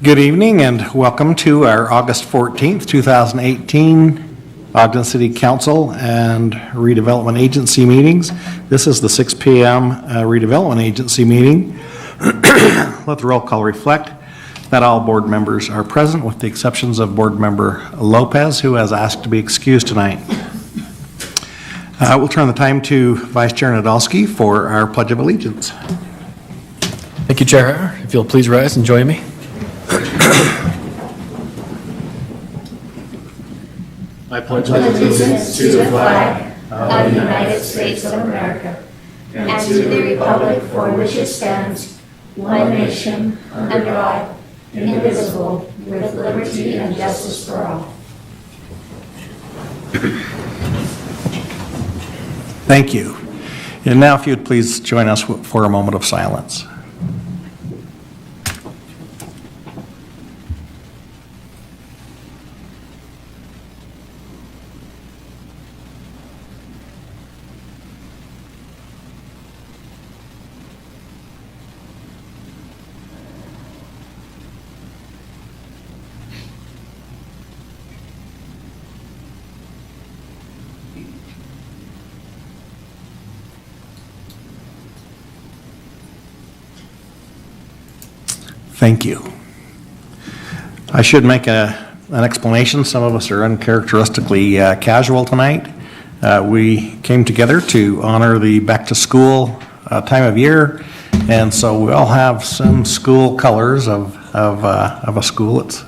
Good evening and welcome to our August 14th, 2018 Ogden City Council and Redevelopment Agency meetings. This is the 6 p.m. Redevelopment Agency meeting. Let the roll call reflect that all board members are present with the exceptions of Board Member Lopez, who has asked to be excused tonight. We'll turn the time to Vice Chair Nadolski for our Pledge of Allegiance. Thank you, Chair. If you'll please rise and join me. I pledge allegiance to the flag of the United States of America and to the republic for which it stands, one nation, under God, indivisible, with liberty and justice for all. Thank you. And now if you'd please join us for a moment of silence. Thank you. I should make an explanation. Some of us are uncharacteristically casual tonight. We came together to honor the back-to-school time of year, and so we all have some school colors of a school. It's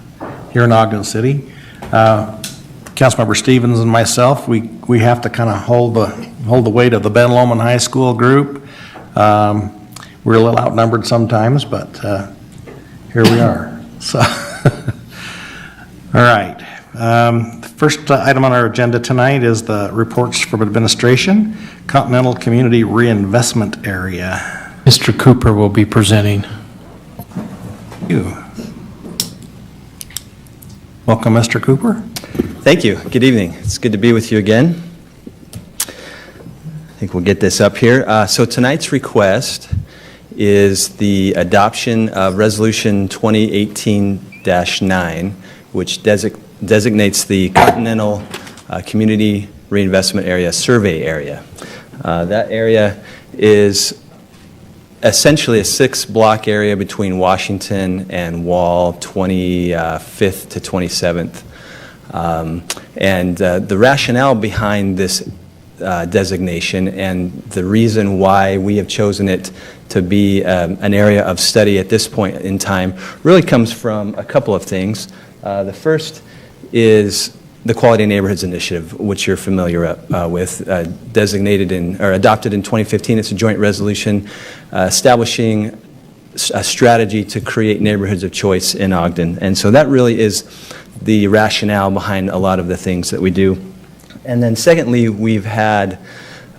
here in Ogden City. Councilmember Stevens and myself, we have to kind of hold the weight of the Ben Lomond High School group. We're a little outnumbered sometimes, but here we are. So, all right. The first item on our agenda tonight is the reports from administration, Continental Community Reinvestment Area. Mr. Cooper will be presenting. Thank you. Welcome, Mr. Cooper. Thank you. Good evening. It's good to be with you again. I think we'll get this up here. So tonight's request is the adoption of Resolution 2018-9, which designates the Continental Community Reinvestment Area Survey Area. That area is essentially a 6-block area between Washington and Wall, 25th to 27th. And the rationale behind this designation and the reason why we have chosen it to be an area of study at this point in time really comes from a couple of things. The first is the Quality Neighborhoods Initiative, which you're familiar with, adopted in 2015. It's a joint resolution establishing a strategy to create neighborhoods of choice in Ogden. And so that really is the rationale behind a lot of the things that we do. And then secondly, we've had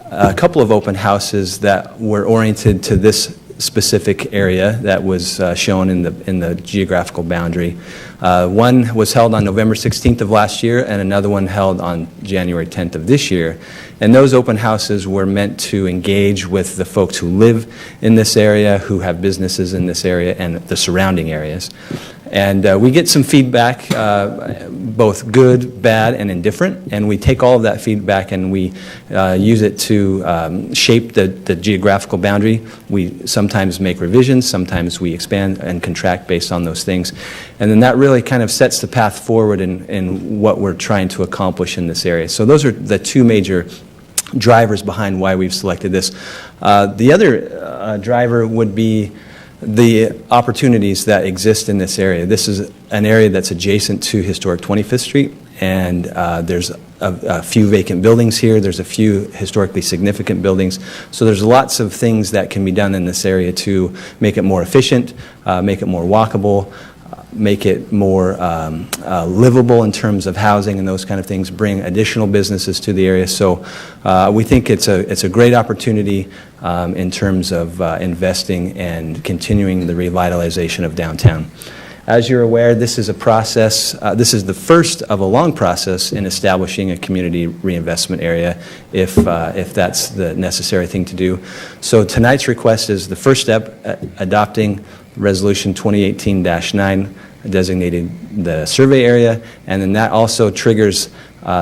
a couple of open houses that were oriented to this specific area that was shown in the geographical boundary. One was held on November 16th of last year, and another one held on January 10th of this year. And those open houses were meant to engage with the folks who live in this area, who have businesses in this area, and the surrounding areas. And we get some feedback, both good, bad, and indifferent, and we take all of that feedback and we use it to shape the geographical boundary. We sometimes make revisions, sometimes we expand and contract based on those things. And then that really kind of sets the path forward in what we're trying to accomplish in this area. So those are the two major drivers behind why we've selected this. The other driver would be the opportunities that exist in this area. This is an area that's adjacent to historic 25th Street, and there's a few vacant buildings here. There's a few historically significant buildings. So there's lots of things that can be done in this area to make it more efficient, make it more walkable, make it more livable in terms of housing and those kind of things, bring additional businesses to the area. So we think it's a great opportunity in terms of investing and continuing the revitalization of downtown. As you're aware, this is a process, this is the first of a long process in establishing a community reinvestment area if that's the necessary thing to do. So tonight's request is the first step, adopting Resolution 2018-9, designated the survey area, and then that also triggers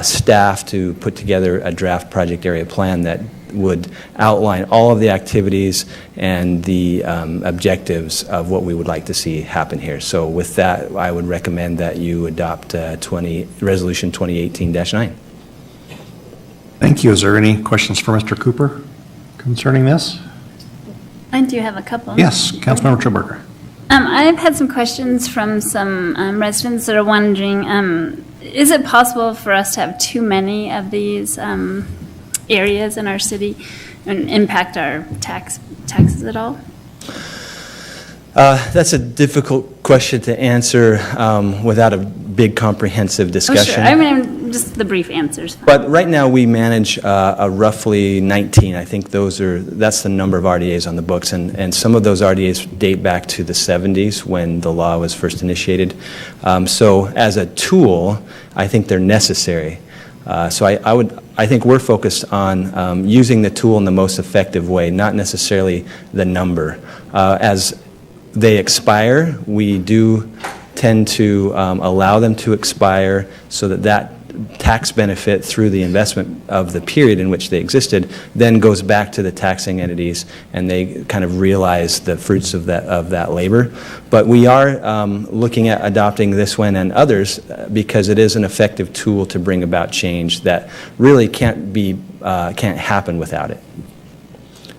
staff to put together a draft project area plan that would outline all of the activities and the objectives of what we would like to see happen here. So with that, I would recommend that you adopt Resolution 2018-9. Thank you. Is there any questions for Mr. Cooper concerning this? I do have a couple. Yes, Councilmember Truberger. I've had some questions from some residents that are wondering, is it possible for us to have too many of these areas in our city and impact our taxes at all? That's a difficult question to answer without a big comprehensive discussion. Oh, sure. I mean, just the brief answers. But right now, we manage a roughly 19. I think that's the number of RDAs on the books, and some of those RDAs date back to the 70s when the law was first initiated. So as a tool, I think they're necessary. So I think we're focused on using the tool in the most effective way, not necessarily the number. As they expire, we do tend to allow them to expire so that tax benefit through the investment of the period in which they existed then goes back to the taxing entities, and they kind of realize the fruits of that labor. But we are looking at adopting this one and others because it is an effective tool to bring about change that really can't happen without it.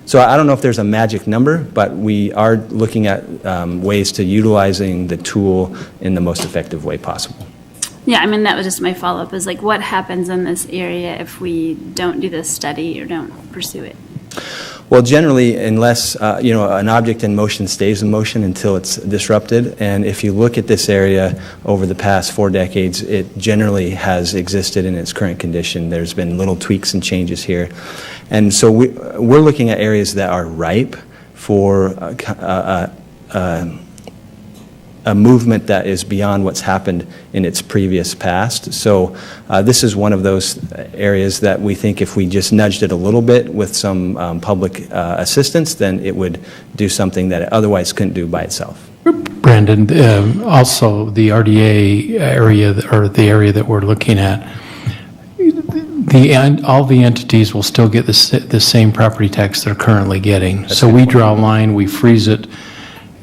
So I don't know if there's a magic number, but we are looking at ways to utilizing the tool in the most effective way possible. Yeah, I mean, that was just my follow-up, is like, what happens in this area if we don't do this study or don't pursue it? Well, generally, unless an object in motion stays in motion until it's disrupted, and if you look at this area over the past 4 decades, it generally has existed in its current condition. There's been little tweaks and changes here, and so we're looking at areas that are ripe for a movement that is beyond what's happened in its previous past. So this is one of those areas that we think if we just nudged it a little bit with some public assistance, then it would do something that it otherwise couldn't do by itself. Brandon, also the RDA area, or the area that we're looking at, all the entities will still get the same property tax they're currently getting. So we draw a line, we freeze it,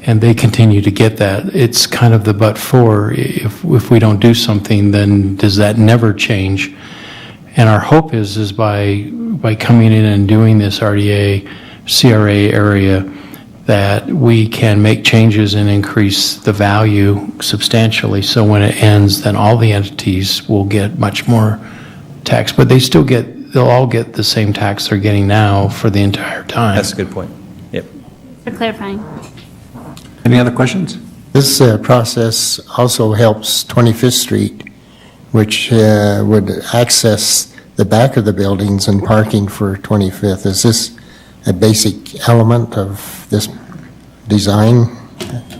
and they continue to get that. It's kind of the but for. If we don't do something, then does that never change? And our hope is by coming in and doing this RDA, CRA area, that we can make changes and increase the value substantially. So when it ends, then all the entities will get much more tax, but they'll all get the same tax they're getting now for the entire time. That's a good point. Yep. For clarifying. Any other questions? This process also helps 25th Street, which would access the back of the buildings and parking for 25th. Is this a basic element of this design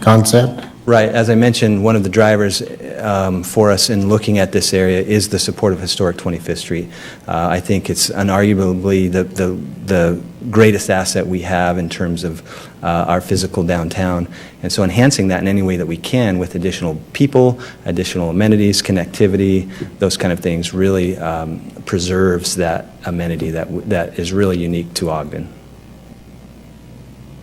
concept? Right. As I mentioned, one of the drivers for us in looking at this area is the support of historic 25th Street. I think it's unarguably the greatest asset we have in terms of our physical downtown. And so enhancing that in any way that we can with additional people, additional amenities, connectivity, those kind of things really preserves that amenity that is really unique to Ogden.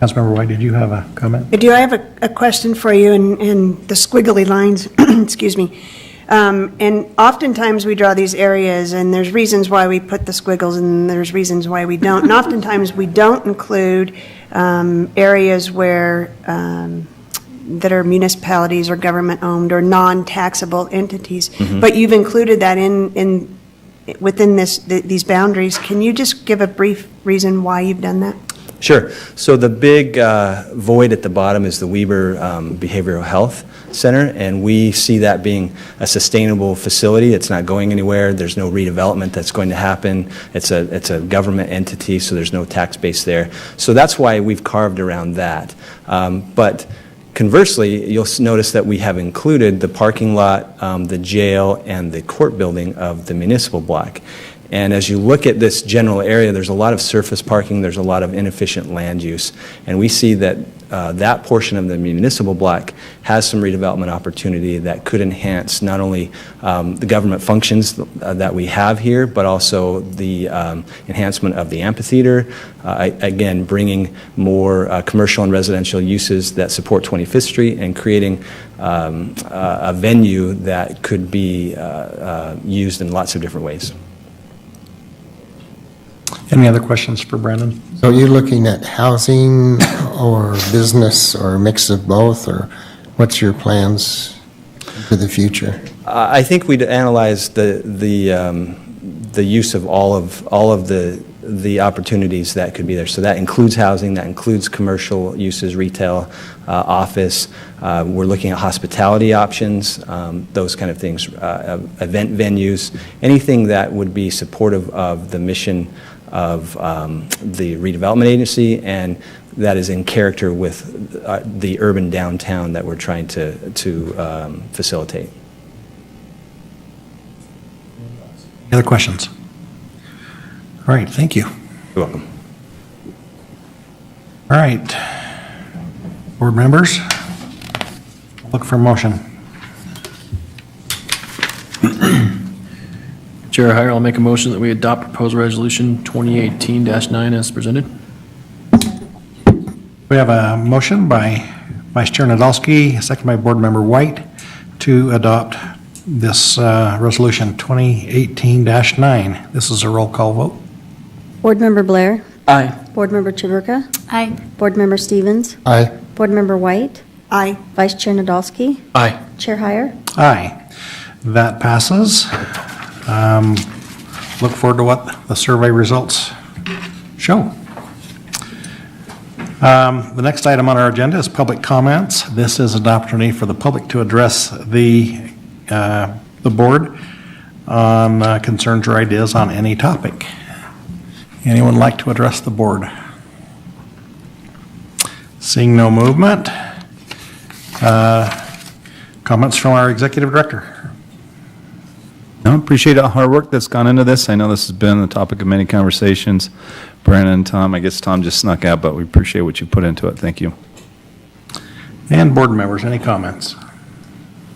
Councilmember White, did you have a comment? I do. I have a question for you in the squiggly lines, excuse me. And oftentimes we draw these areas, and there's reasons why we put the squiggles, and there's reasons why we don't. And oftentimes we don't include areas where that are municipalities or government-owned or non-taxable entities. Mm-hmm. But you've included that within these boundaries. Can you just give a brief reason why you've done that? Sure. So the big void at the bottom is the Weber Behavioral Health Center, and we see that being a sustainable facility. It's not going anywhere. There's no redevelopment that's going to happen. It's a government entity, so there's no tax base there. So that's why we've carved around that. But conversely, you'll notice that we have included the parking lot, the jail, and the court building of the municipal block. And as you look at this general area, there's a lot of surface parking, there's a lot of inefficient land use, and we see that that portion of the municipal block has some redevelopment opportunity that could enhance not only the government functions that we have here, but also the enhancement of the amphitheater. Again, bringing more commercial and residential uses that support 25th Street and creating a venue that could be used in lots of different ways. Any other questions for Brandon? So you're looking at housing or business or a mix of both, or what's your plans for the future? I think we'd analyze the use of all of the opportunities that could be there. So that includes housing, that includes commercial uses, retail, office. We're looking at hospitality options, those kind of things, event venues, anything that would be supportive of the mission of the redevelopment agency, and that is in character with the urban downtown that we're trying to facilitate. Any other questions? All right, thank you. You're welcome. All right. Board members, look for a motion. Chair Heyer, I'll make a motion that we adopt proposed resolution 2018-9 as presented. We have a motion by Vice Chair Nadolski, second by Board Member White, to adopt this resolution 2018-9. This is a roll call vote. Board Member Blair. Aye. Board Member Chaburka. Aye. Board Member Stevens. Aye. Board Member White. Aye. Vice Chair Nadolski. Aye. Chair Heyer. Aye. That passes. Look forward to what the survey results show. The next item on our agenda is public comments. This is an opportunity for the public to address the board on concerns or ideas on any topic. Anyone like to address the board? Seeing no movement. Comments from our executive director. I appreciate all the hard work that's gone into this. I know this has been the topic of many conversations. Brandon and Tom, I guess Tom just snuck out, but we appreciate what you put into it. Thank you. And board members, any comments?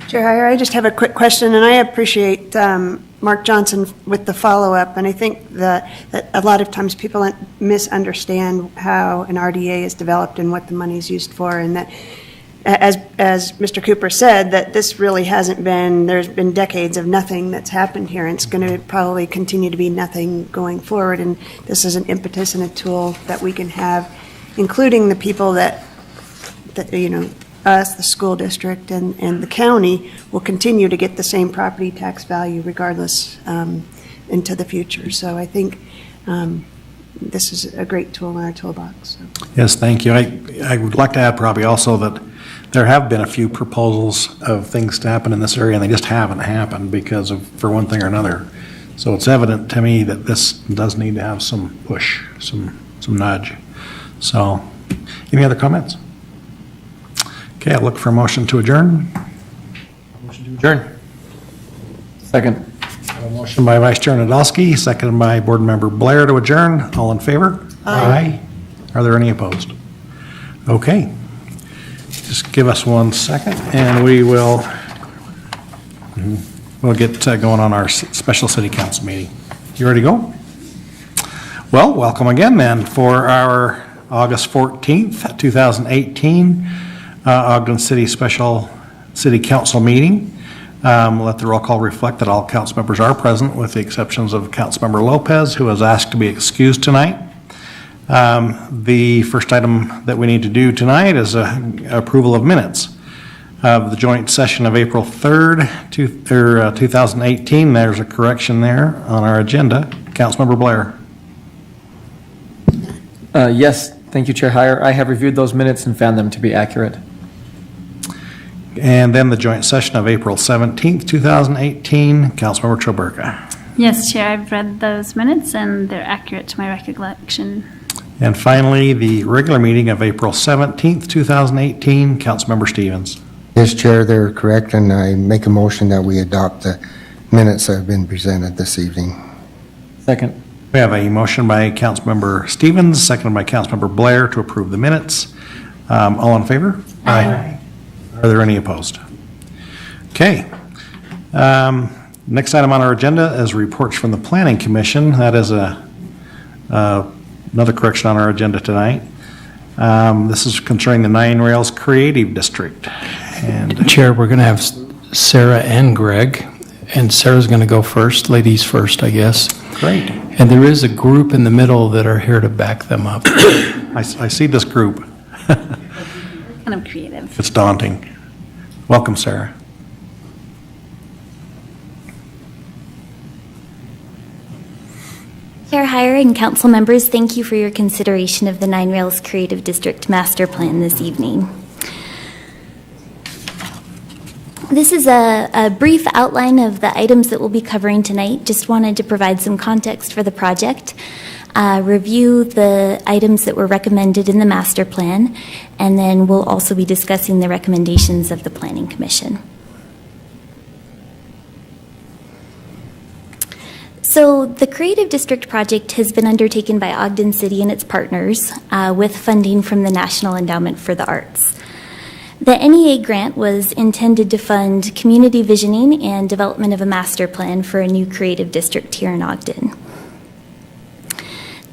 Chair Heyer, I just have a quick question, and I appreciate Mark Johnson with the follow-up, and I think that a lot of times people misunderstand how an RDA is developed and what the money is used for, and that, as Mr. Cooper said, that this really hasn't been, there's been decades of nothing that's happened here, and it's going to probably continue to be nothing going forward, and this is an impetus and a tool that we can have, including the people that you know, us, the school district, and the county will continue to get the same property tax value regardless into the future. So I think this is a great tool in our toolbox. So. Yes, thank you. I would like to add probably also that there have been a few proposals of things to happen in this area, and they just haven't happened because of, for one thing or another. So it's evident to me that this does need to have some push, some nudge. So, any other comments? Okay, I'll look for a motion to adjourn. Motion to adjourn. Second. A motion by Vice Chair Nadolski, seconded by Board Member Blair to adjourn. All in favor? Aye. Are there any opposed? Okay. Just give us 1 second, and we will we'll get going on our special city council meeting. You ready to go? Well, welcome again then for our August 14th, 2018 Ogden City Special City Council meeting. Let the roll call reflect that all council members are present, with the exceptions of Councilmember Lopez, who has asked to be excused tonight. The first item that we need to do tonight is approval of minutes of the joint session of April 3rd, 2018. There's a correction there on our agenda. Councilmember Blair. Yes, thank you, Chair Heyer. I have reviewed those minutes and found them to be accurate. And then the joint session of April 17th, 2018. Councilmember Chaburka. Yes, Chair, I've read those minutes and they're accurate to my recollection. And finally, the regular meeting of April 17th, 2018. Councilmember Stevens. Yes, Chair, they're correct, and I make a motion that we adopt the minutes that have been presented this evening. Second. We have a motion by Councilmember Stevens, seconded by Councilmember Blair to approve the minutes. All in favor? Aye. Are there any opposed? Okay. Next item on our agenda is reports from the Planning Commission. That is another correction on our agenda tonight. This is concerning the Nine Rails Creative District. And Chair, we're going to have Sarah and Greg, and Sarah's going to go first, ladies first, I guess. great. And there is a group in the middle that are here to back them up. I see this group. Kind of creative. It's daunting. Welcome, Sarah. Chair Heyer and council members, thank you for your consideration of the Nine Rails Creative District Master Plan this evening. This is a brief outline of the items that we'll be covering tonight. Just wanted to provide some context for the project, review the items that were recommended in the master plan, and then we'll also be discussing the recommendations of the Planning Commission. So the Creative District project has been undertaken by Ogden City and its partners with funding from the National Endowment for the Arts. The NEA grant was intended to fund community visioning and development of a master plan for a new creative district here in Ogden.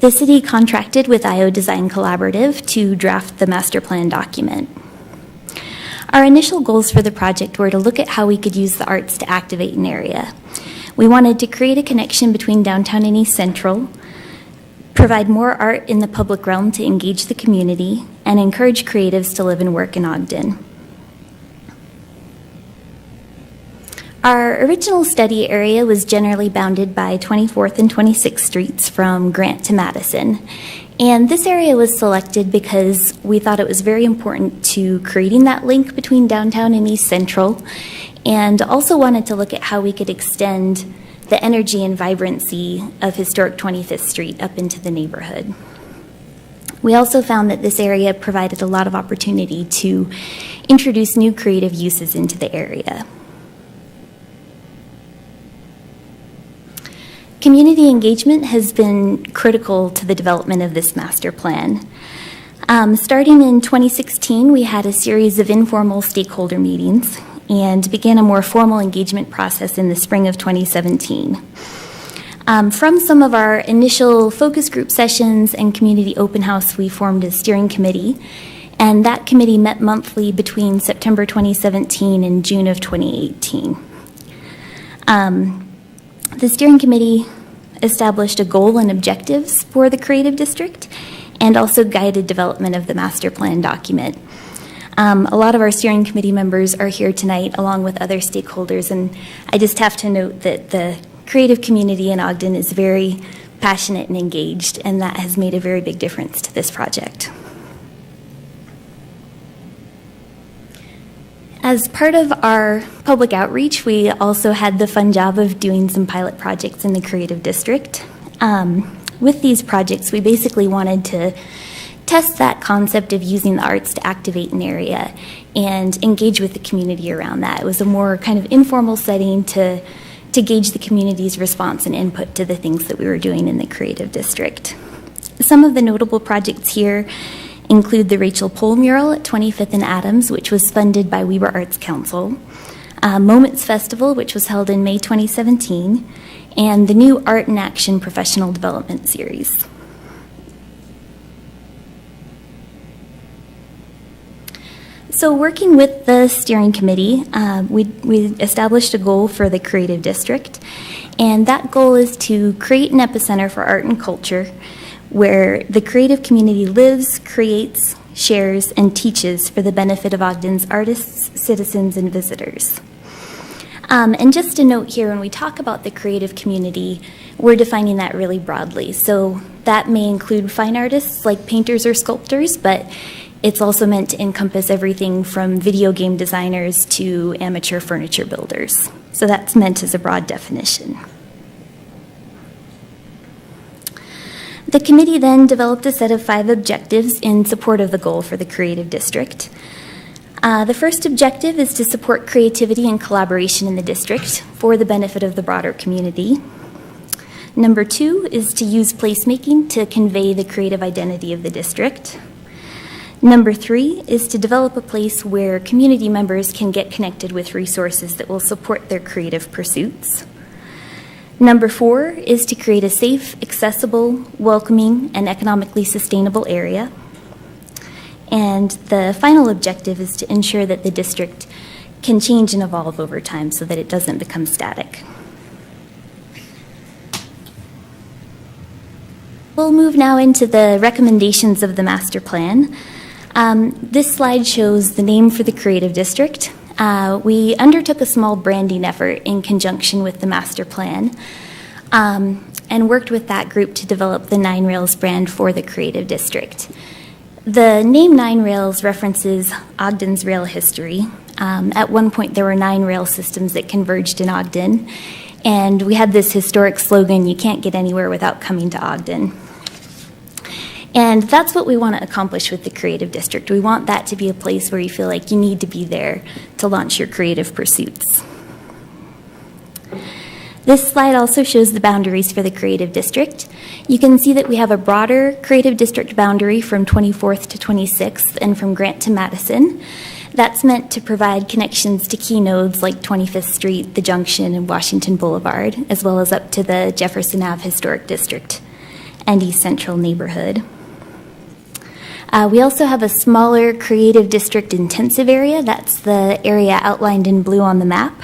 The city contracted with IO Design Collaborative to draft the master plan document. Our initial goals for the project were to look at how we could use the arts to activate an area. We wanted to create a connection between downtown and East Central, provide more art in the public realm to engage the community, and encourage creatives to live and work in Ogden. Our original study area was generally bounded by 24th and 26th Streets from Grant to Madison. And this area was selected because we thought it was very important to creating that link between downtown and East Central, and also wanted to look at how we could extend the energy and vibrancy of historic 25th Street up into the neighborhood. We also found that this area provided a lot of opportunity to introduce new creative uses into the area. Community engagement has been critical to the development of this master plan. Starting in 2016, we had a series of informal stakeholder meetings and began a more formal engagement process in the spring of 2017. From some of our initial focus group sessions and community open house, we formed a steering committee, and that committee met monthly between September 2017 and June of 2018. The steering committee established a goal and objectives for the creative district and also guided development of the master plan document. A lot of our steering committee members are here tonight along with other stakeholders, and I just have to note that the creative community in Ogden is very passionate and engaged, and that has made a very big difference to this project. As part of our public outreach, we also had the fun job of doing some pilot projects in the creative district. With these projects, we basically wanted to test that concept of using the arts to activate an area and engage with the community around that. It was a more kind of informal setting to gauge the community's response and input to the things that we were doing in the creative district. Some of the notable projects here include the Rachel Pohl mural at 25th and Adams, which was funded by Weber Arts Council, Moments Festival, which was held in May 2017, and the new Art in Action Professional Development Series. So working with the steering committee, we established a goal for the creative district, and that goal is to create an epicenter for art and culture where the creative community lives, creates, shares, and teaches for the benefit of Ogden's artists, citizens, and visitors. And just a note here, when we talk about the creative community, we're defining that really broadly. So that may include fine artists like painters or sculptors, but it's also meant to encompass everything from video game designers to amateur furniture builders. So that's meant as a broad definition. The committee then developed a set of 5 objectives in support of the goal for the creative district. The first objective is to support creativity and collaboration in the district for the benefit of the broader community. Number 2 is to use placemaking to convey the creative identity of the district. Number 3 is to develop a place where community members can get connected with resources that will support their creative pursuits. Number 4 is to create a safe, accessible, welcoming, and economically sustainable area. And the final objective is to ensure that the district can change and evolve over time so that it doesn't become static. We'll move now into the recommendations of the master plan. This slide shows the name for the creative district. We undertook a small branding effort in conjunction with the master plan and worked with that group to develop the 9 Rails brand for the creative district. The name 9 Rails references Ogden's rail history. At one point, there were 9 rail systems that converged in Ogden, and we had this historic slogan, "You can't get anywhere without coming to Ogden." And that's what we want to accomplish with the creative district. We want that to be a place where you feel like you need to be there to launch your creative pursuits. This slide also shows the boundaries for the creative district. You can see that we have a broader creative district boundary from 24th to 26th and from Grant to Madison. That's meant to provide connections to key nodes like 25th Street, the Junction, and Washington Boulevard, as well as up to the Jefferson Ave Historic District and East Central neighborhood. We also have a smaller creative district intensive area. That's the area outlined in blue on the map.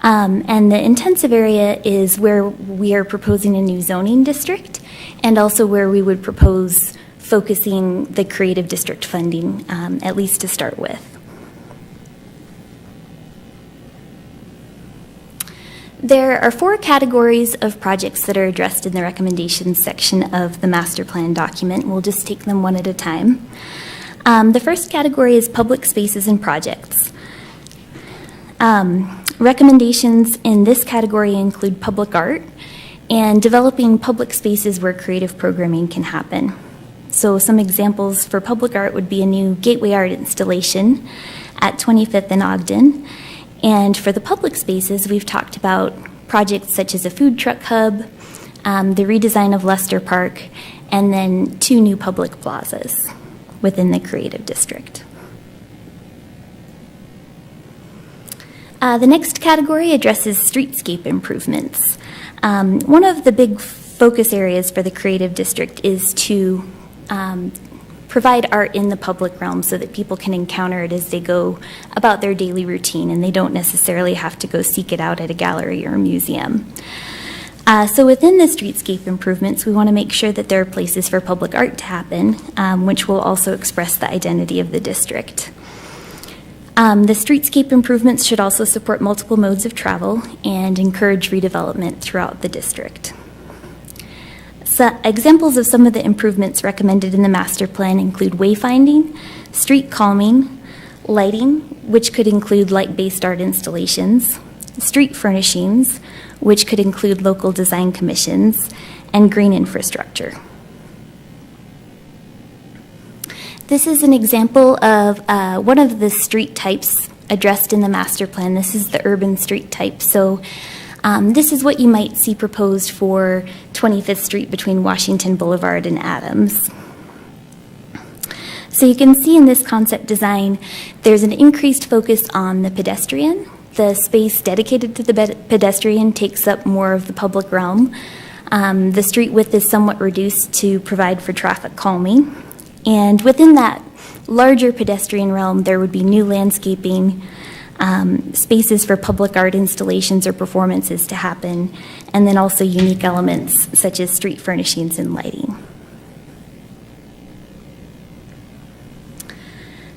And the intensive area is where we are proposing a new zoning district and also where we would propose focusing the creative district funding, at least to start with. There are 4 categories of projects that are addressed in the recommendations section of the master plan document. We'll just take them one at a time. The first category is public spaces and projects. Recommendations in this category include public art and developing public spaces where creative programming can happen. So some examples for public art would be a new gateway art installation at 25th and Ogden. And for the public spaces, we've talked about projects such as a food truck hub, the redesign of Lester Park, and then 2 new public plazas within the creative district. The next category addresses streetscape improvements. One of the big focus areas for the creative district is to provide art in the public realm so that people can encounter it as they go about their daily routine and they don't necessarily have to go seek it out at a gallery or a museum. So within the streetscape improvements, we want to make sure that there are places for public art to happen, which will also express the identity of the district. The streetscape improvements should also support multiple modes of travel and encourage redevelopment throughout the district. So examples of some of the improvements recommended in the master plan include wayfinding, street calming, lighting, which could include light-based art installations, street furnishings, which could include local design commissions, and green infrastructure. This is an example of one of the street types addressed in the master plan. This is the urban street type. So this is what you might see proposed for 25th Street between Washington Boulevard and Adams. So you can see in this concept design, there's an increased focus on the pedestrian. The space dedicated to the pedestrian takes up more of the public realm. The street width is somewhat reduced to provide for traffic calming. And within that larger pedestrian realm, there would be new landscaping, spaces for public art installations or performances to happen, and then also unique elements such as street furnishings and lighting.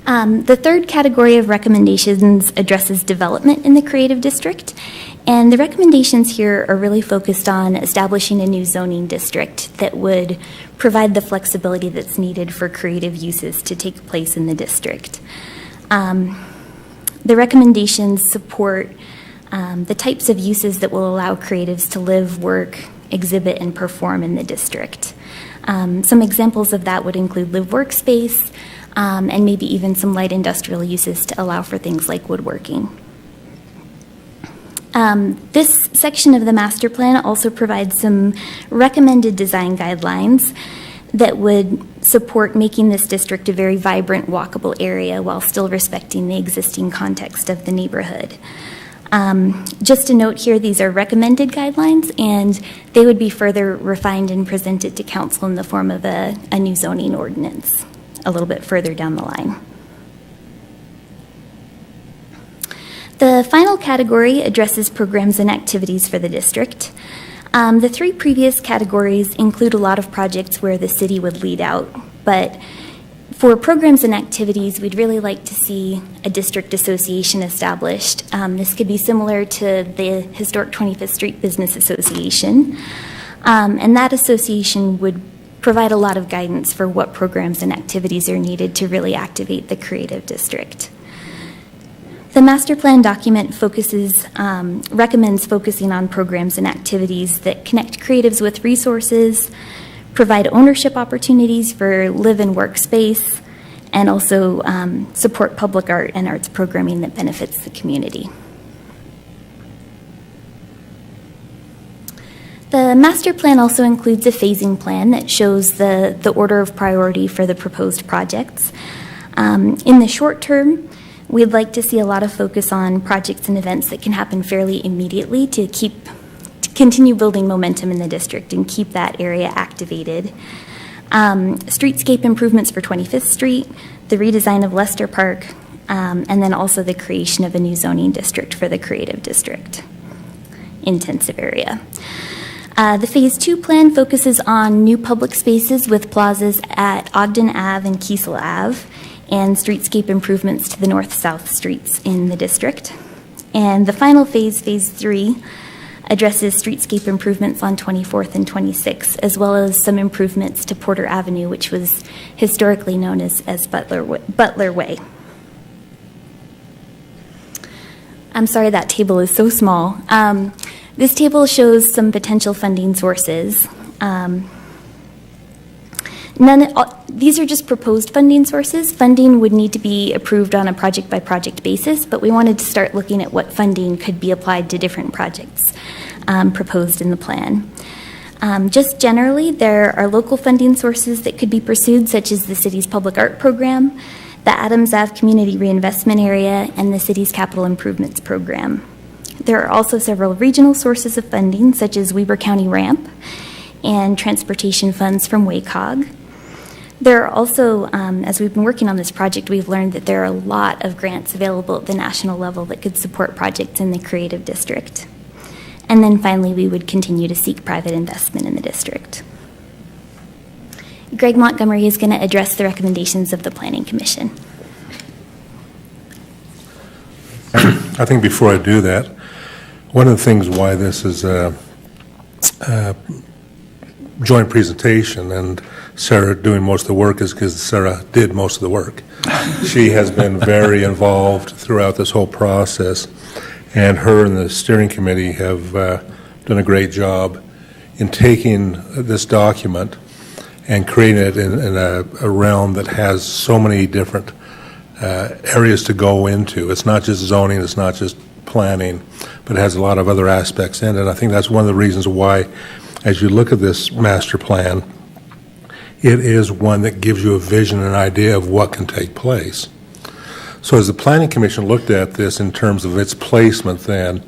The third category of recommendations addresses development in the creative district, and the recommendations here are really focused on establishing a new zoning district that would provide the flexibility that's needed for creative uses to take place in the district. The recommendations support the types of uses that will allow creatives to live, work, exhibit, and perform in the district. Some examples of that would include live workspace, and maybe even some light industrial uses to allow for things like woodworking. This section of the master plan also provides some recommended design guidelines that would support making this district a very vibrant, walkable area while still respecting the existing context of the neighborhood. Just a note here, these are recommended guidelines, and they would be further refined and presented to council in the form of a new zoning ordinance a little bit further down the line. The final category addresses programs and activities for the district. The three previous categories include a lot of projects where the city would lead out, but for programs and activities, we'd really like to see a district association established. This could be similar to the historic 25th Street Business Association, and that association would provide a lot of guidance for what programs and activities are needed to really activate the creative district. The master plan document recommends focusing on programs and activities that connect creatives with resources, provide ownership opportunities for live and work space, and also support public art and arts programming that benefits the community. The master plan also includes a phasing plan that shows the order of priority for the proposed projects. In the short term, we'd like to see a lot of focus on projects and events that can happen fairly immediately to continue building momentum in the district and keep that area activated. Streetscape improvements for 25th Street, the redesign of Leicester Park, and then also the creation of a new zoning district for the creative district intensive area. The Phase 2 plan focuses on new public spaces with plazas at Ogden Ave and Kiesel Ave, and streetscape improvements to the north-south streets in the district. And the final phase, Phase 3, addresses streetscape improvements on 24th and 26th, as well as some improvements to Porter Avenue, which was historically known as Butler Way. I'm sorry that table is so small. This table shows some potential funding sources. These are just proposed funding sources. Funding would need to be approved on a project-by-project basis, but we wanted to start looking at what funding could be applied to different projects proposed in the plan. Just generally, there are local funding sources that could be pursued, such as the city's public art program, the Adams Ave Community Reinvestment Area, and the city's capital improvements program. There are also several regional sources of funding, such as Weber County Ramp and transportation funds from WACOG. There are also, as we've been working on this project, we've learned that there are a lot of grants available at the national level that could support projects in the creative district. And then finally, we would continue to seek private investment in the district. Greg Montgomery is going to address the recommendations of the Planning Commission. I think before I do that, one of the things why this is a joint presentation and Sarah doing most of the work is because Sarah did most of the work. She has been very involved throughout this whole process, and her and the steering committee have done a great job in taking this document and creating it in a realm that has so many different areas to go into. It's not just zoning, it's not just planning, but it has a lot of other aspects in it. I think that's one of the reasons why, as you look at this master plan, it is one that gives you a vision and an idea of what can take place. So as the Planning Commission looked at this in terms of its placement then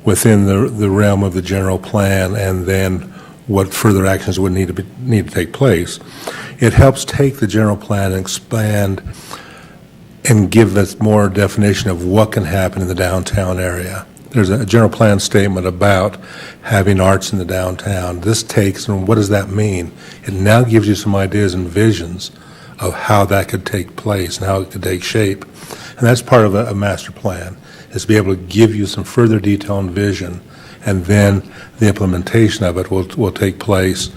within the realm of the general plan and then what further actions would need to take place, it helps take the general plan and expand and give us more definition of what can happen in the downtown area. There's a general plan statement about having arts in the downtown. This takes, and what does that mean? It now gives you some ideas and visions of how that could take place and how it could take shape. And that's part of a master plan, is to be able to give you some further detail and vision, and then the implementation of it will take place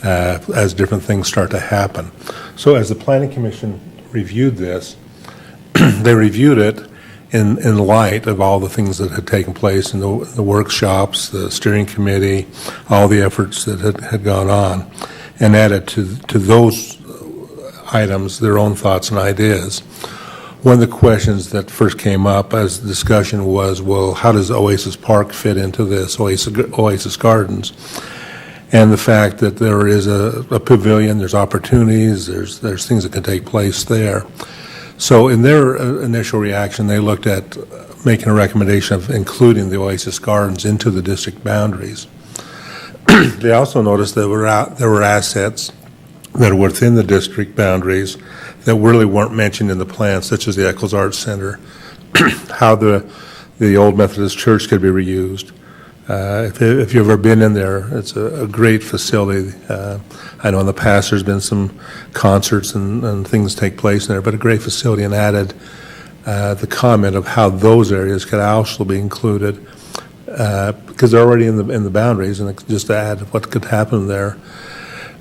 as different things start to happen. So as the Planning Commission reviewed this, they reviewed it in light of all the things that had taken place in the workshops, the steering committee, all the efforts that had gone on, and added to those items their own thoughts and ideas. One of the questions that first came up as the discussion was, well, how does Oasis Park fit into this, Oasis Gardens? and the fact that there is a pavilion, there's opportunities, there's things that can take place there. So in their initial reaction, they looked at making a recommendation of including the Oasis Gardens into the district boundaries. They also noticed there were assets that are within the district boundaries that really weren't mentioned in the plan, such as the Eccles Arts Center, how the old Methodist Church could be reused. If you've ever been in there, it's a great facility. I know in the past there's been some concerts and things take place in there, but a great facility, and added the comment of how those areas could also be included because they're already in the boundaries, and just to add what could happen there.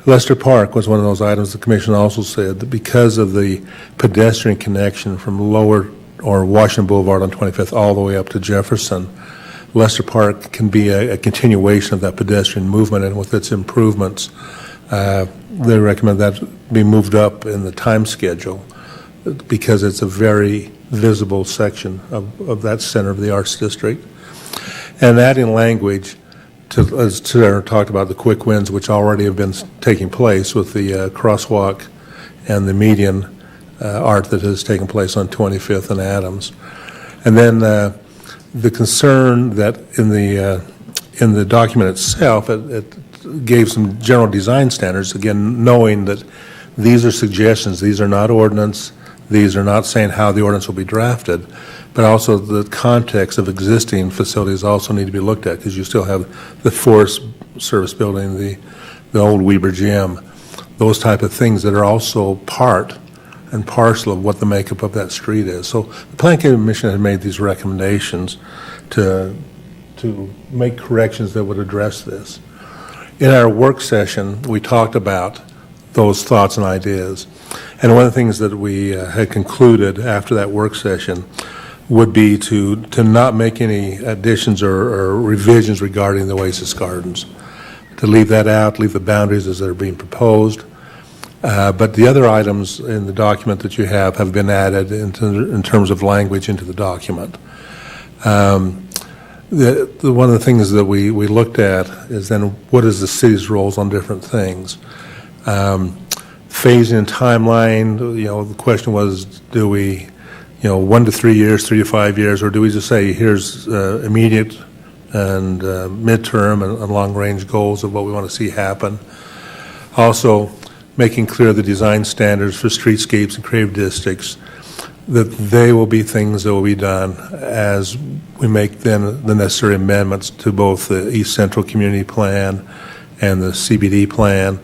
Lester Park was one of those items. The commission also said that because of the pedestrian connection from Lower or Washington Boulevard on 25th all the way up to Jefferson, Lester Park can be a continuation of that pedestrian movement, and with its improvements, they recommend that be moved up in the time schedule because it's a very visible section of that center of the Arts District. And adding language to, as Sarah talked about, the quick wins, which already have been taking place with the crosswalk and the median art that has taken place on 25th and Adams. And then the concern that in the document itself, it gave some general design standards, again, knowing that these are suggestions, these are not ordinance, these are not saying how the ordinance will be drafted, but also the context of existing facilities also need to be looked at, because you still have the Forest Service building, the old Weber Gym, those type of things that are also part and parcel of what the makeup of that street is. So the Planning Commission had made these recommendations to make corrections that would address this. In our work session, we talked about those thoughts and ideas. And one of the things that we had concluded after that work session would be to not make any additions or revisions regarding the Oasis Gardens, to leave that out, leave the boundaries as they're being proposed. But the other items in the document that you have been added in terms of language into the document. One of the things that we looked at is then what is the city's roles on different things. Phasing and timeline, the question was, do we, 1 to 3 years, 3 to 5 years, or do we just say here's immediate and midterm and long-range goals of what we want to see happen? Also, making clear the design standards for streetscapes and creative districts, that they will be things that will be done as we make then the necessary amendments to both the East Central Community Plan and the CBD Plan.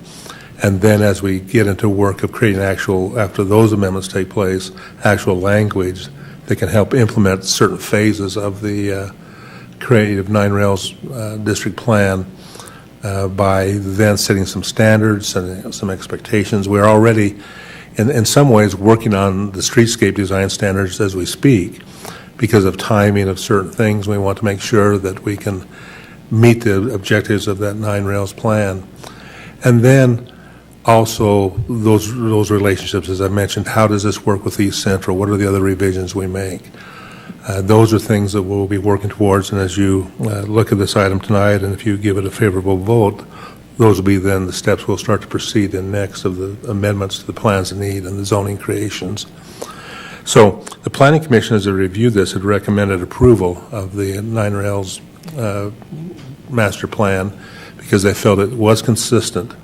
And then as we get into work of creating after those amendments take place, actual language that can help implement certain phases of the creative Nine Rails district plan by then setting some standards and some expectations. We're already, in some ways, working on the streetscape design standards as we speak because of timing of certain things. We want to make sure that we can meet the objectives of that Nine Rails plan. And then also those relationships, as I mentioned, how does this work with East Central? What are the other revisions we make? Those are things that we'll be working towards, and as you look at this item tonight, and if you give it a favorable vote, those will be then the steps we'll start to proceed in next of the amendments to the plans of need and the zoning creations. So the Planning Commission, as they reviewed this, had recommended approval of the Nine Rails master plan because they felt it was consistent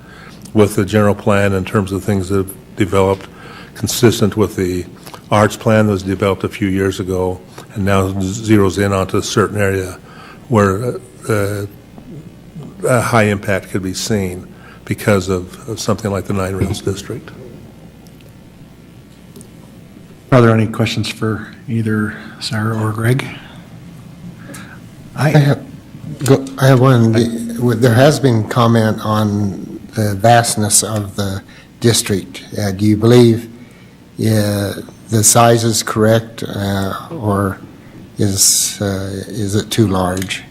with the general plan in terms of things that have developed, consistent with the arts plan that was developed a few years ago, and now zeroes in onto a certain area where a high impact could be seen because of something like the Nine Rails District. Are there any questions for either Sarah or Greg? I have one. There has been comment on the vastness of the district. Do you believe the size is correct, or is it too large?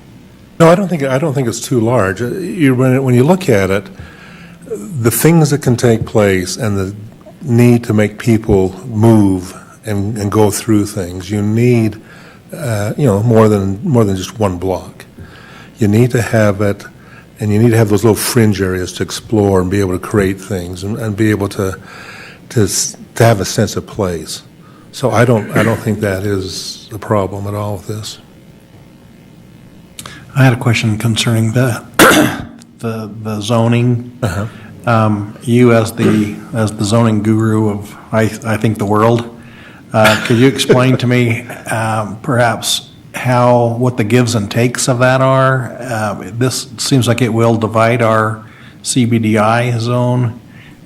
No, I don't think it's too large. When you look at it, the things that can take place and the need to make people move and go through things, you need more than just one block. You need to have it And you need to have those little fringe areas to explore and be able to create things and be able to have a sense of place. So I don't think that is a problem at all with this. I had a question concerning the the zoning. You as the zoning guru of I think the world, could you explain to me perhaps what the gives and takes of that are? This seems like it will divide our CBDI zone,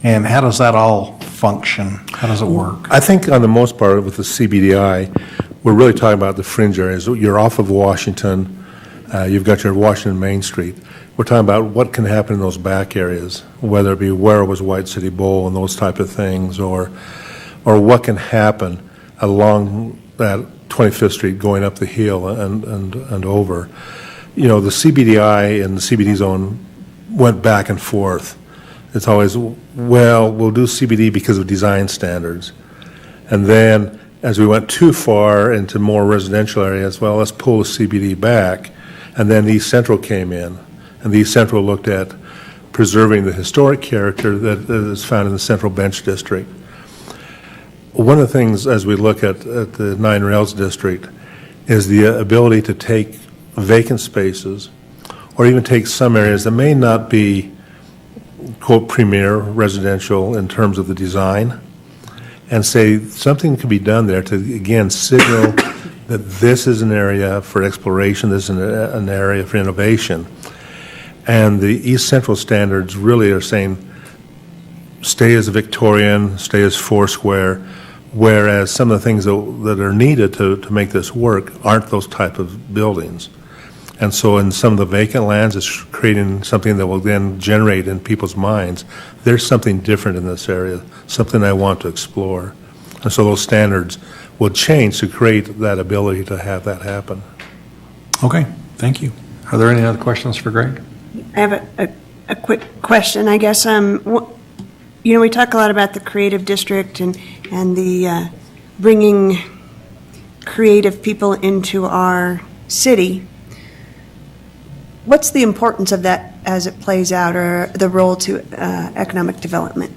and how does that all function? How does it work? I think on the most part with the CBDI, we're really talking about the fringe areas. You're off of Washington. You've got your Washington Main Street. We're talking about what can happen in those back areas, whether it be where it was White City Bowl and those type of things, or what can happen along that 25th Street going up the hill and over. You know, the CBDI and the CBD zone went back and forth. It's always, well, we'll do CBD because of design standards. And then as we went too far into more residential areas, well, let's pull the CBD back. And then East Central came in, and the East Central looked at preserving the historic character that is found in the Central Bench District. One of the things as we look at the Nine Rails District is the ability to take vacant spaces or even take some areas that may not be, quote, premier residential in terms of the design and say something can be done there to, again, signal that this is an area for exploration, this is an area for innovation. And the East Central standards really are saying stay as Victorian, stay as Foursquare, whereas some of the things that are needed to make this work aren't those type of buildings. And so in some of the vacant lands, it's creating something that will then generate in people's minds, there's something different in this area, something I want to explore. And so those standards will change to create that ability to have that happen. Okay, thank you. Are there any other questions for Greg? I have a quick question, I guess. You know, we talk a lot about the creative district and the bringing creative people into our city. What's the importance of that as it plays out, or the role to economic development?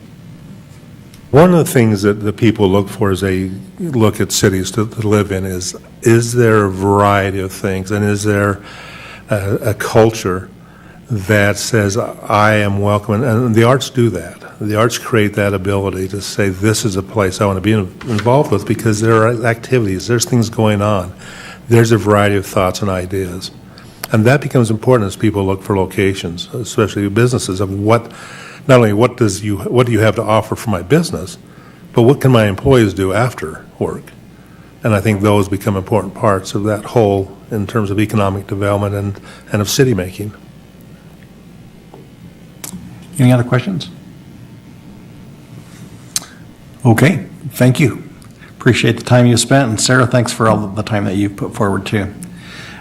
One of the things that the people look for as they look at cities to live in is there a variety of things, and is there a culture that says, I am welcome, and the arts do that. The arts create that ability to say, this is a place I want to be involved with because there are activities, there's things going on, there's a variety of thoughts and ideas. And that becomes important as people look for locations, especially businesses, of what, not only what do you have to offer for my business, but what can my employees do after work? And I think those become important parts of that whole in terms of economic development and of city making. Any other questions? Okay, thank you. Appreciate the time you spent, and Sarah, thanks for all the time that you've put forward too.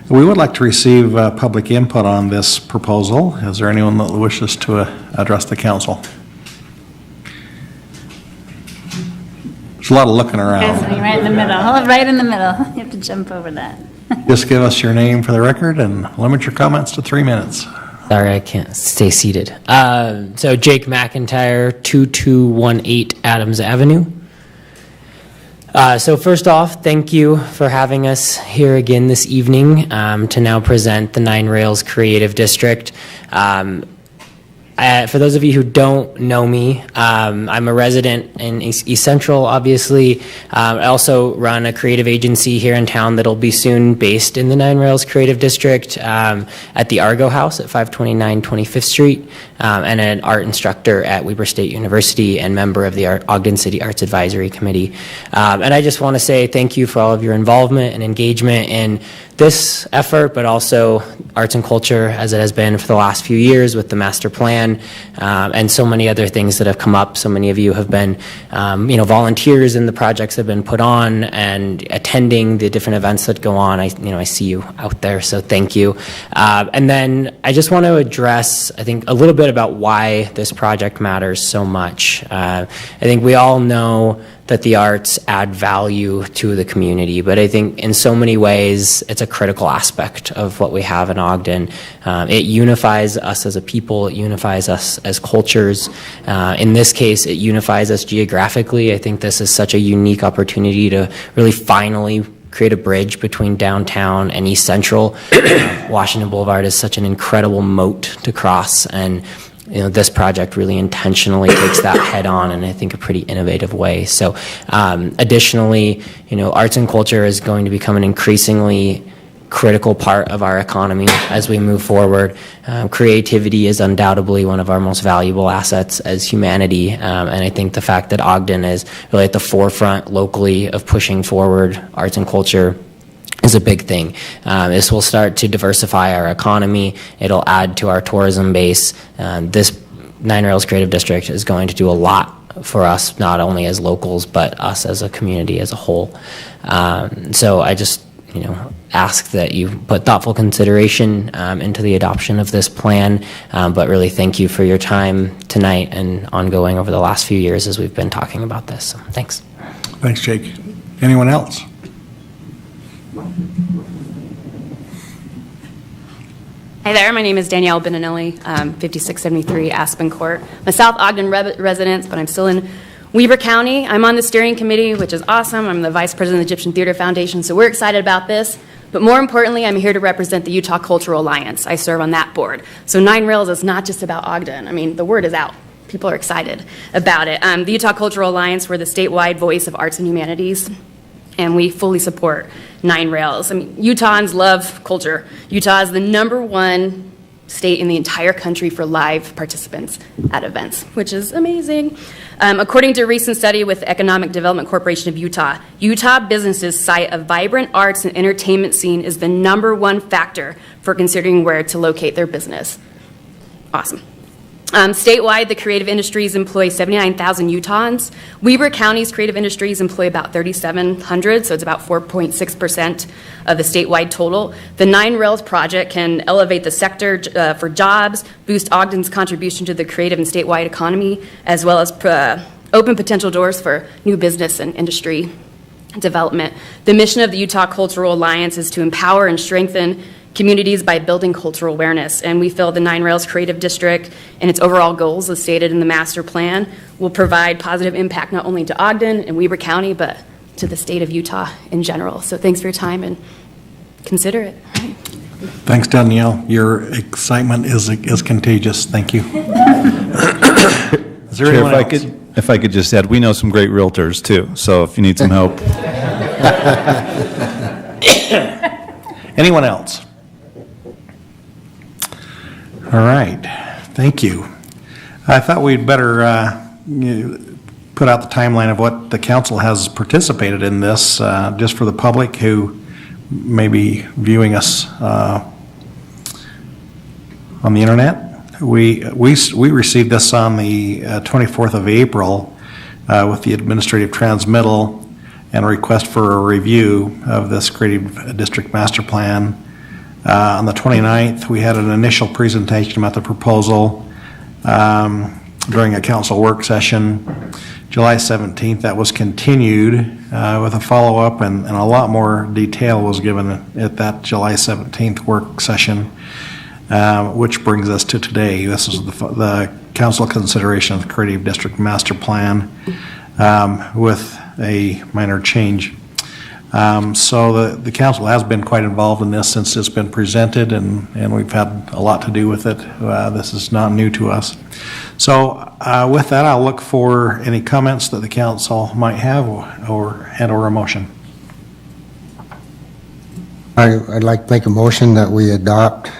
We would like to receive public input on this proposal. Is there anyone that wishes to address the council? There's a lot of looking around. Right in the middle, right in the middle. You have to jump over that. Just give us your name for the record and limit your comments to 3 minutes. Sorry, I can't stay seated. So Jake McIntyre, 2218 Adams Avenue. So first off, thank you for having us here again this evening to now present the Nine Rails Creative District. For those of you who don't know me, I'm a resident in East Central, obviously. I also run a creative agency here in town that'll be soon based in the Nine Rails Creative District at the Argo House at 529 25th Street, and an art instructor at Weber State University and member of the Ogden City Arts Advisory Committee. And I just want to say thank you for all of your involvement and engagement in this effort, but also arts and culture as it has been for the last few years with the master plan, and so many other things that have come up. So many of you have been, volunteers in the projects that have been put on and attending the different events that go on. I see you out there, so thank you. And then I just want to address, I think, a little bit about why this project matters so much. I think we all know that the arts add value to the community. But I think in so many ways, it's a critical aspect of what we have in Ogden. It unifies us as a people. It unifies us as cultures. In this case, it unifies us geographically. I think this is such a unique opportunity to really finally create a bridge between downtown and East Central. Washington Boulevard is such an incredible moat to cross, and this project really intentionally takes that head on in, I think, a pretty innovative way. So additionally, arts and culture is going to become an increasingly critical part of our economy as we move forward. Creativity is undoubtedly one of our most valuable assets as humanity, and I think the fact that Ogden is really at the forefront locally of pushing forward arts and culture is a big thing. This will start to diversify our economy. It'll add to our tourism base. This Nine Rails Creative District is going to do a lot for us, not only as locals, but us as a community as a whole. So I just ask that you put thoughtful consideration into the adoption of this plan, but really thank you for your time tonight and ongoing over the last few years as we've been talking about this. So, thanks. Thanks, Jake. Anyone else? Hi there, my name is Danielle Beninelli, 5673 Aspen Court. I'm a South Ogden resident, but I'm still in Weber County. I'm on the steering committee, which is awesome. I'm the vice president of the Egyptian Theater Foundation, so we're excited about this. But more importantly, I'm here to represent the Utah Cultural Alliance. I serve on that board. So Nine Rails is not just about Ogden. I mean, the word is out. People are excited about it. The Utah Cultural Alliance, we're the statewide voice of arts and humanities, and we fully support Nine Rails. I mean, Utahns love culture. Utah is the #1 state in the entire country for live participants at events, which is amazing. According to a recent study with the Economic Development Corporation of Utah, Utah businesses cite a vibrant arts and entertainment scene is the #1 factor for considering where to locate their business. Awesome. Statewide, the creative industries employ 79,000 Utahns. Weber County's creative industries employ about 3,700, so it's about 4.6% of the statewide total. The Nine Rails project can elevate the sector for jobs, boost Ogden's contribution to the creative and statewide economy, as well as open potential doors for new business and industry development. The mission of the Utah Cultural Alliance is to empower and strengthen communities by building cultural awareness, and we feel the Nine Rails Creative District and its overall goals, as stated in the master plan, will provide positive impact not only to Ogden and Weber County, but to the state of Utah in general. So thanks for your time, and consider it. Thanks, Danielle. Your excitement is contagious. Thank you. Is there Chair, anyone else? if I could just add, we know some great realtors too, so if you need some help. Anyone else? All right, thank you. I thought we'd better put out the timeline of what the council has participated in this, just for the public who may be viewing us on the internet. We received this on the 24th of April with the administrative transmittal and a request for a review of this Creative District Master Plan. On the 29th, we had an initial presentation about the proposal during a council work session. July 17th, that was continued with a follow-up, and a lot more detail was given at that July 17th work session, which brings us to today. This is the council consideration of the Creative District Master Plan with a minor change. So the council has been quite involved in this since it's been presented, and we've had a lot to do with it. This is not new to us. So with that, I'll look for any comments that the council might have or a motion. I'd like to make a motion that we adopt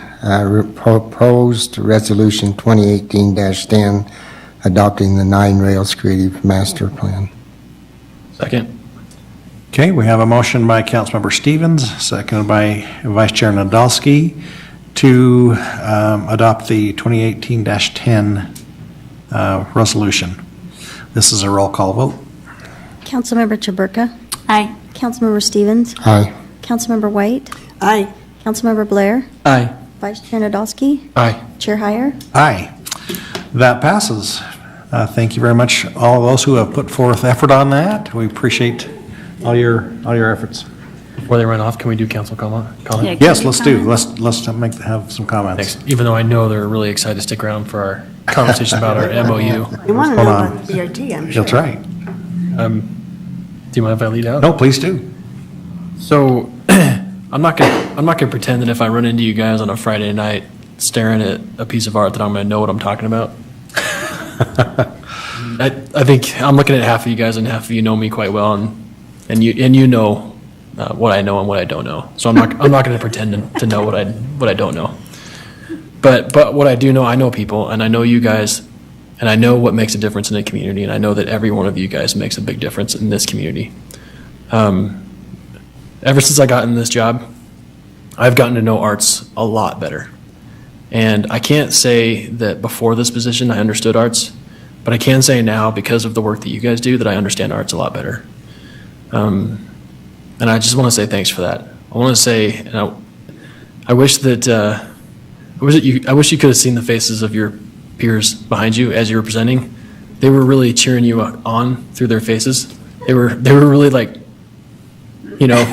proposed resolution 2018-10, adopting the Nine Rails Creative Master Plan. Second. Okay, we have a motion by Councilmember Stevens, seconded by Vice Chair Nadolski, to adopt the 2018-10 resolution. This is a roll call vote. Councilmember Chaburka. Aye. Councilmember Stevens. Aye. Councilmember White. Aye. Councilmember Blair. Aye. Vice Chair Nadolski. Aye. Chair Heyer. Aye. That passes. Thank you very much, all of those who have put forth effort on that. We appreciate all your efforts. Before they run off, can we do council comment? Yeah. Yes, let's do. Let's have some comments. Thanks. Even though I know they're really excited to stick around for our conversation about our MOU. You want to Hold know on. about BRT, I'm sure. That's right. Do you mind if I lead out? No, please do. So I'm not gonna pretend that if I run into you guys on a Friday night staring at a piece of art that I'm gonna know what I'm talking about. I think I'm looking at half of you guys and half of you know me quite well, and you know what I know and what I don't know. So I'm not gonna pretend to know what I don't know. But what I do know, I know people, and I know you guys, and I know what makes a difference in the community, and I know that every one of you guys makes a big difference in this community. Ever since I got in this job, I've gotten to know arts a lot better. And I can't say that before this position I understood arts, but I can say now, because of the work that you guys do, that I understand arts a lot better. And I just want to say thanks for that. I want to say, and I wish that I wish you could have seen the faces of your peers behind you as you were presenting. They were really cheering you on through their faces. They were really like, you know,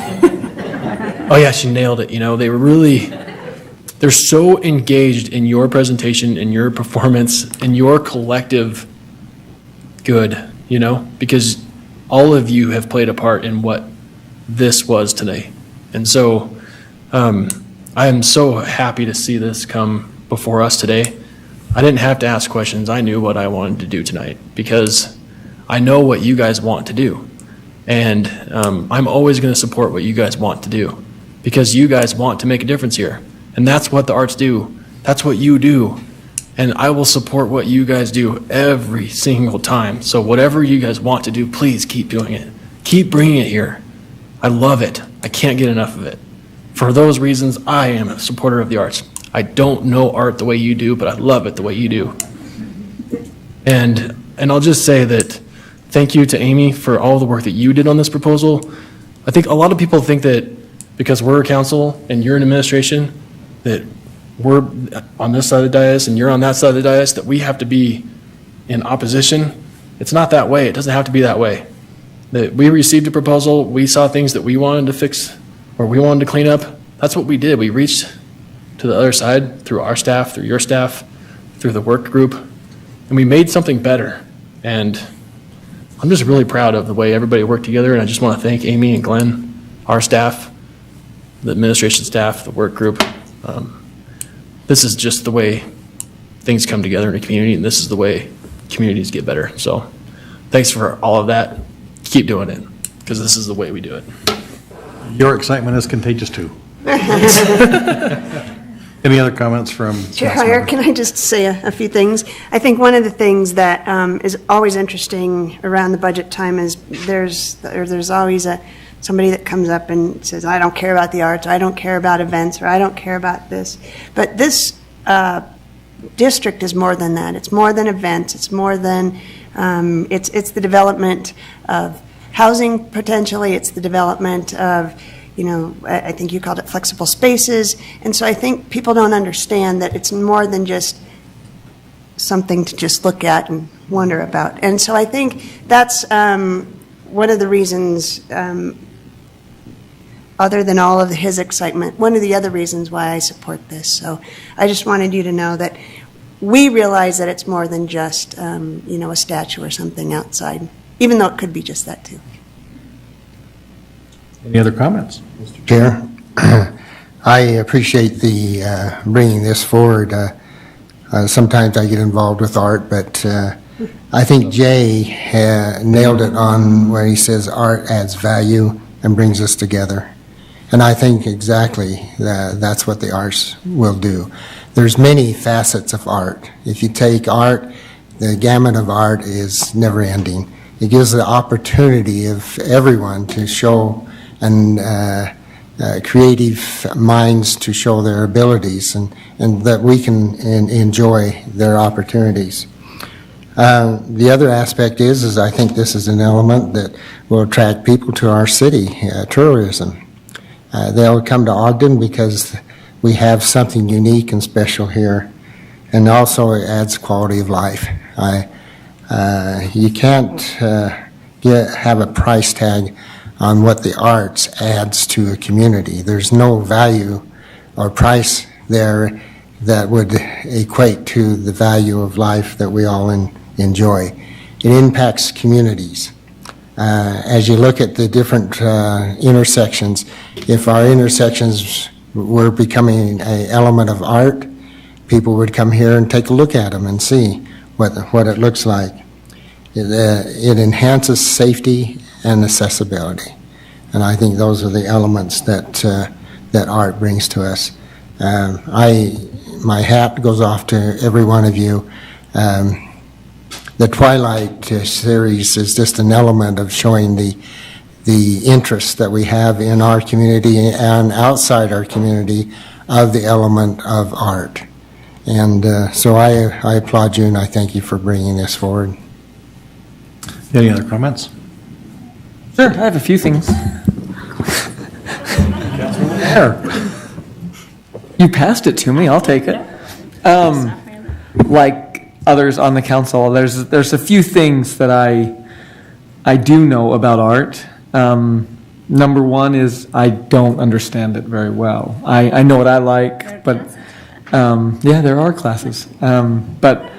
oh yeah, she nailed it. You know, they're so engaged in your presentation, in your performance, in your collective good, you know, because all of you have played a part in what this was today. And so I am so happy to see this come before us today. I didn't have to ask questions. I knew what I wanted to do tonight because I know what you guys want to do. And I'm always going to support what you guys want to do because you guys want to make a difference here. And that's what the arts do. That's what you do. And I will support what you guys do every single time. So whatever you guys want to do, please keep doing it. Keep bringing it here. I love it. I can't get enough of it. For those reasons, I am a supporter of the arts. I don't know art the way you do, but I love it the way you do. And I'll just say that thank you to Amy for all the work that you did on this proposal. I think a lot of people think that because we're a council and you're an administration, that we're on this side of the dais and you're on that side of the dais, that we have to be in opposition. It's not that way. It doesn't have to be that way. That we received a proposal, we saw things that we wanted to fix or we wanted to clean up. That's what we did. We reached to the other side through our staff, through your staff, through the work group, and we made something better. And I'm just really proud of the way everybody worked together, and I just want to thank Amy and Glenn, our staff, the administration staff, the work group. This is just the way things come together in a community, and this is the way communities get better. So thanks for all of that. Keep doing it, because this is the way we do it. Your excitement is contagious too. Any other comments from Chair council Heyer, members? can I just say a few things? I think one of the things that is always interesting around the budget time is there's always somebody that comes up and says, I don't care about the arts, I don't care about events, or I don't care about this. But this district is more than that. It's more than events. It's more than, it's the development of housing potentially. It's the development of, you know, I think you called it flexible spaces. And so I think people don't understand that it's more than just something to just look at and wonder about. And so I think that's one of the reasons, other than all of his excitement, one of the other reasons why I support this. So I just wanted you to know that we realize that it's more than just, you know, a statue or something outside, even though it could be just that too. Any other comments? Chair, I appreciate the bringing this forward. Sometimes I get involved with art, but I think Jay nailed it on where he says art adds value and brings us together. And I think exactly that's what the arts will do. There's many facets of art. If you take art, the gamut of art is never ending. It gives the opportunity of everyone to show and creative minds to show their abilities and that we can enjoy their opportunities. The other aspect is I think this is an element that will attract people to our city, tourism. They'll come to Ogden because we have something unique and special here, and also it adds quality of life. You can't have a price tag on what the arts adds to a community. There's no value or price there that would equate to the value of life that we all enjoy. It impacts communities. As you look at the different intersections, if our intersections were becoming an element of art, people would come here and take a look at them and see what it looks like. It enhances safety and accessibility. And I think those are the elements that art brings to us. My hat goes off to every one of you. The Twilight series is just an element of showing the interest that we have in our community and outside our community of the element of art. And so I applaud you and I thank you for bringing this forward. Any other comments? Sure, I have a few things. You passed it to me, I'll take it. Like others on the council, there's a few things that I do know about art. Number one is I don't understand it very well. I know what I like, but yeah, there are classes. But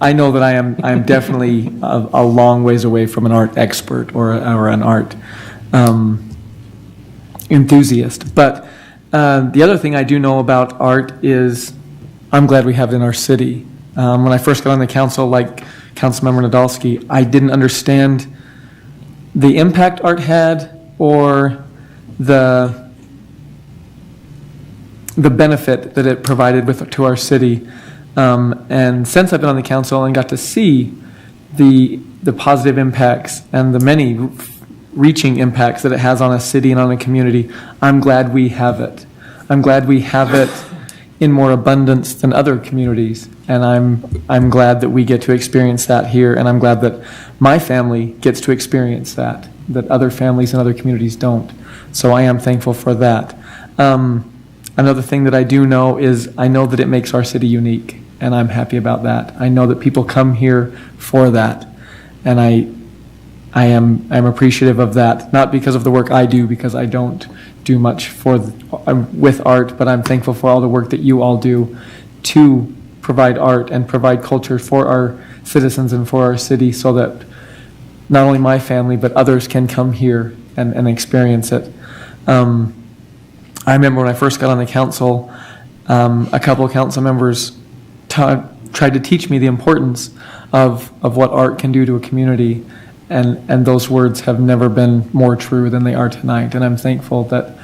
I know that I am definitely a long ways away from an art expert or an art enthusiast. But the other thing I do know about art is I'm glad we have it in our city. When I first got on the council, like Councilmember Nadolski, I didn't understand the impact art had or the benefit that it provided to our city. And since I've been on the council and got to see the positive impacts and the many reaching impacts that it has on a city and on a community, I'm glad we have it. I'm glad we have it in more abundance than other communities, and I'm glad that we get to experience that here, and I'm glad that my family gets to experience that other families and other communities don't. So I am thankful for that. Another thing that I do know is I know that it makes our city unique, and I'm happy about that. I know that people come here for that, and I'm appreciative of that, not because of the work I do, because I don't do much with art, but I'm thankful for all the work that you all do to provide art and provide culture for our citizens and for our city, so that not only my family, but others can come here and experience it. I remember when I first got on the council, a couple of council members tried to teach me the importance of what art can do to a community, and those words have never been more true than they are tonight. And I'm thankful that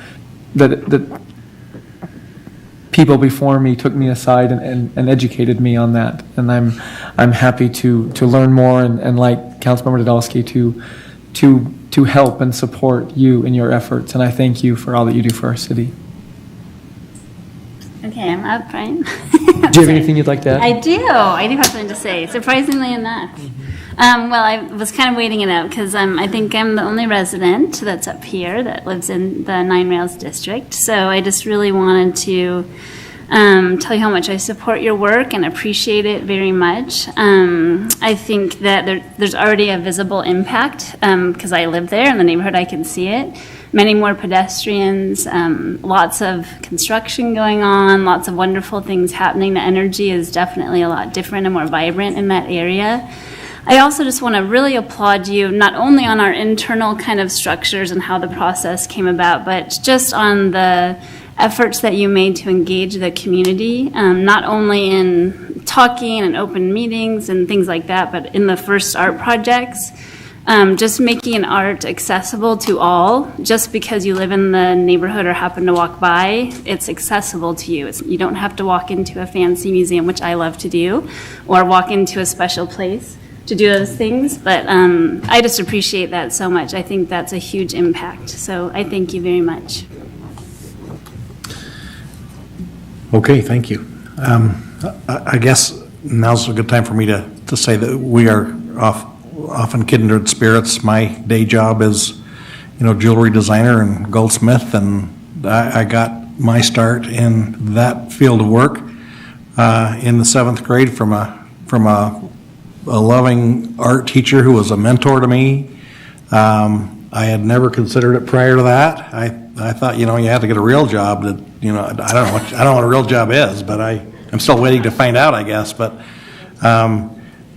people before me took me aside and educated me on that. And I'm happy to learn more and like Councilmember Nadolski to help and support you in your efforts. And I thank you for all that you do for our city. Okay, I'm up, right? Do you have anything you'd like to add? I do have something to say, surprisingly enough. Well, I was kind of waiting it out because I think I'm the only resident that's up here that lives in the Nine Rails district. So I just really wanted to tell you how much I support your work and appreciate it very much. I think that there's already a visible impact because I live there in the neighborhood. I can see it. Many more pedestrians, lots of construction going on, lots of wonderful things happening. The energy is definitely a lot different and more vibrant in that area. I also just want to really applaud you, not only on our internal kind of structures and how the process came about, but just on the efforts that you made to engage the community, not only in talking and open meetings and things like that, but in the first art projects. Just making art accessible to all. Just because you live in the neighborhood or happen to walk by, it's accessible to you. You don't have to walk into a fancy museum, which I love to do, or walk into a special place to do those things. But I just appreciate that so much. I think that's a huge impact. So I thank you very much. Okay, thank you. I guess now's a good time for me to say that we are often kindred spirits. My day job is, jewelry designer and goldsmith, and I got my start in that field of work in the 7th grade from a a loving art teacher who was a mentor to me. I had never considered it prior to that. I thought, you had to get a real job to, I don't know what a real job is, but I'm still waiting to find out, I guess. But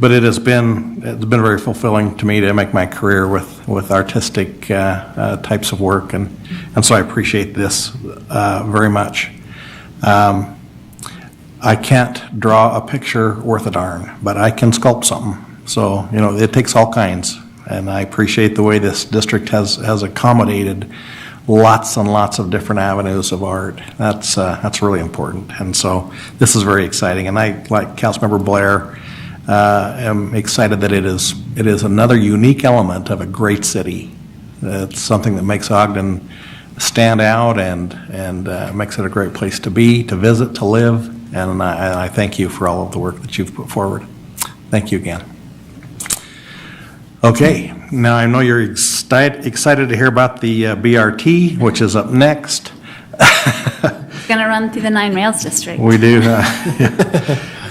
it's been very fulfilling to me to make my career with artistic types of work, and so I appreciate this very much. I can't draw a picture worth a darn, but I can sculpt something. So, it takes all kinds, and I appreciate the way this district has accommodated lots and lots of different avenues of art. That's really important, and so this is very exciting. And I, like Councilmember Blair, am excited that it is another unique element of a great city. It's something that makes Ogden stand out and makes it a great place to be, to visit, to live. And I thank you for all of the work that you've put forward. Thank you again. Okay, now I know you're excited to hear about the BRT, which is up next. Going to run through the 9 Rails district. We do.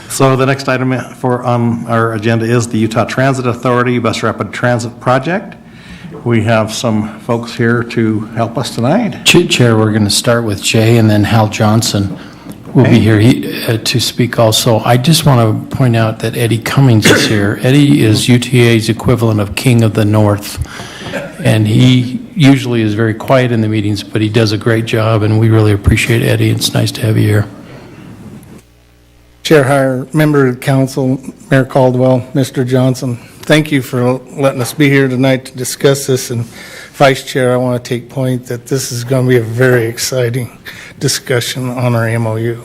So the next item on our agenda is the Utah Transit Authority Bus Rapid Transit Project. We have some folks here to help us tonight. Chair, we're going to start with Jay, and then Hal Johnson will be here to speak also. I just want to point out that Eddie Cummings is here. Eddie is UTA's equivalent of King of the North, and he usually is very quiet in the meetings, but he does a great job, and we really appreciate Eddie. It's nice to have you here. Chair Heyer, Member of the Council, Mayor Caldwell, Mr. Johnson, thank you for letting us be here tonight to discuss this. And Vice Chair, I want to take point that this is going to be a very exciting discussion on our MOU.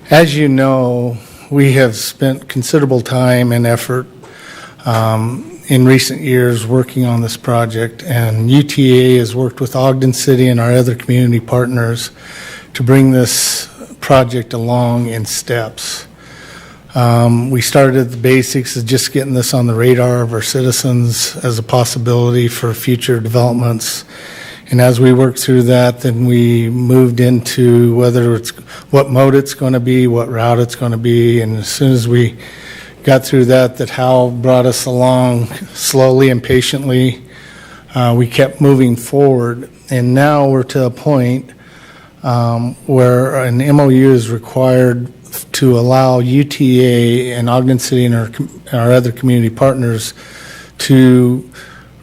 As you know, we have spent considerable time and effort in recent years working on this project, and UTA has worked with Ogden City and our other community partners to bring this project along in steps. We started at the basics of just getting this on the radar of our citizens as a possibility for future developments. And as we worked through that, then we moved into whether it's what mode it's going to be, what route it's going to be. And as soon as we got through that Hal brought us along slowly and patiently, we kept moving forward. And now we're to a point where an MOU is required to allow UTA and Ogden City and our other community partners to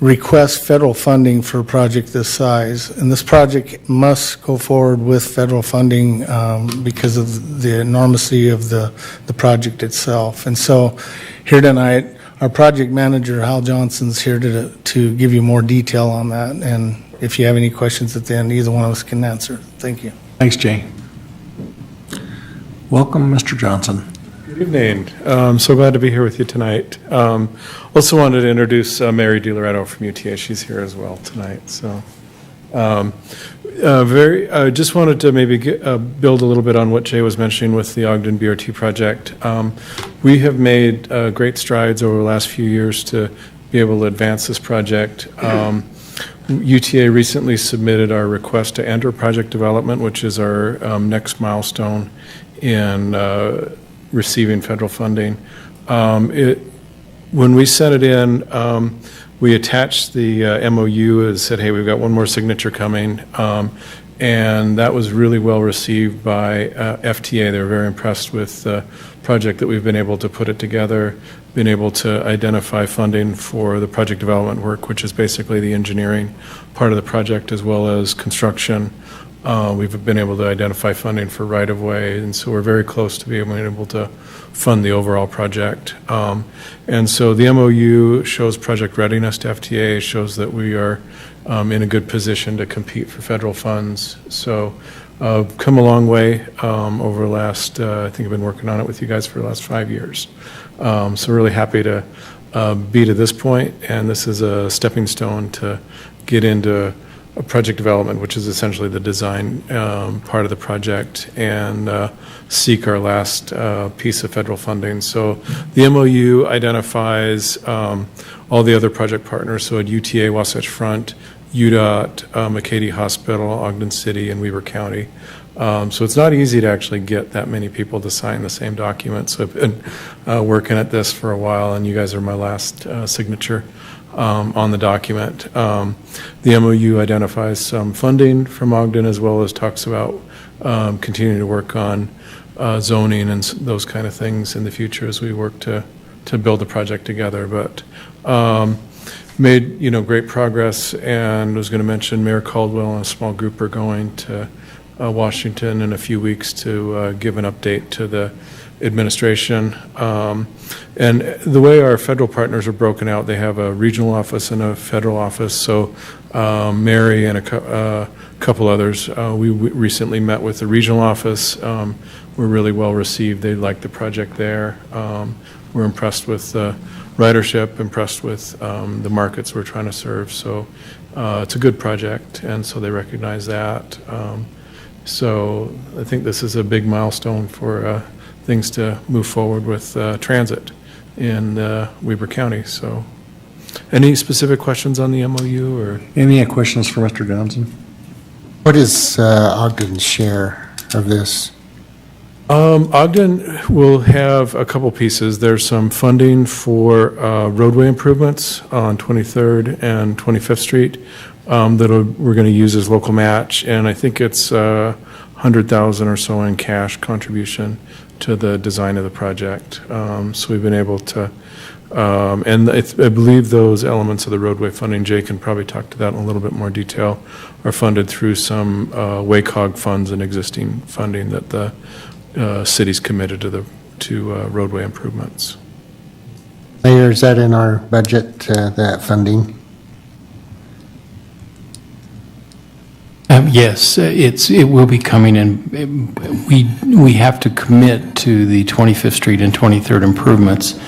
request federal funding for a project this size. And this project must go forward with federal funding because of the enormity of the project itself. And so here tonight, our project manager, Hal Johnson's here to give you more detail on that. And if you have any questions at the end, either one of us can answer. Thank you. Thanks, Jay. Welcome, Mr. Johnson. Good evening. So glad to be here with you tonight. Also wanted to introduce Mary DiLoretto from UTA. She's here as well tonight. So just wanted to maybe build a little bit on what Jay was mentioning with the Ogden BRT project. We have made great strides over the last few years to be able to advance this project. UTA recently submitted our request to enter project development, which is our next milestone in receiving federal funding. When we sent it in, we attached the MOU and said, hey, we've got one more signature coming. And that was really well received by FTA. They were very impressed with the project that we've been able to put it together, been able to identify funding for the project development work, which is basically the engineering part of the project as well as construction. We've been able to identify funding for right-of-way, and so we're very close to being able to fund the overall project. And so the MOU shows project readiness to FTA, shows that we are in a good position to compete for federal funds. So come a long way over the last, I think I've been working on it with you guys for the last 5 years. So really happy to be to this point, and this is a stepping stone to get into a project development, which is essentially the design part of the project, and seek our last piece of federal funding. So the MOU identifies all the other project partners, so at UTA, Wasatch Front, UDOT, McCady Hospital, Ogden City, and Weber County. So it's not easy to actually get that many people to sign the same document. So I've been working at this for a while, and you guys are my last signature on the document. The MOU identifies some funding from Ogden, as well as talks about continuing to work on zoning and those kind of things in the future as we work to build the project together. But made great progress, and was going to mention Mayor Caldwell and a small group are going to Washington in a few weeks to give an update to the administration. And the way our federal partners are broken out, they have a regional office and a federal office. So Mary and a couple others, we recently met with the regional office. We're really well received. They like the project there. We're impressed with the ridership, impressed with the markets we're trying to serve. So it's a good project, and so they recognize that. So I think this is a big milestone for things to move forward with transit in Weber County. So any specific questions on the MOU? Or Any questions for Mr. Johnson? What is Ogden's share of this? Ogden will have a couple pieces. There's some funding for roadway improvements on 23rd and 25th Street that we're going to use as local match, and I think it's $100,000 or so in cash contribution to the design of the project. So we've been able to, and I believe those elements of the roadway funding, Jay can probably talk to that in a little bit more detail, are funded through some WACOG funds and existing funding that the city's committed to roadway improvements. Mayor, is that in our budget, that funding? Yes, it will be coming in. We have to commit to the 25th Street and 23rd improvements,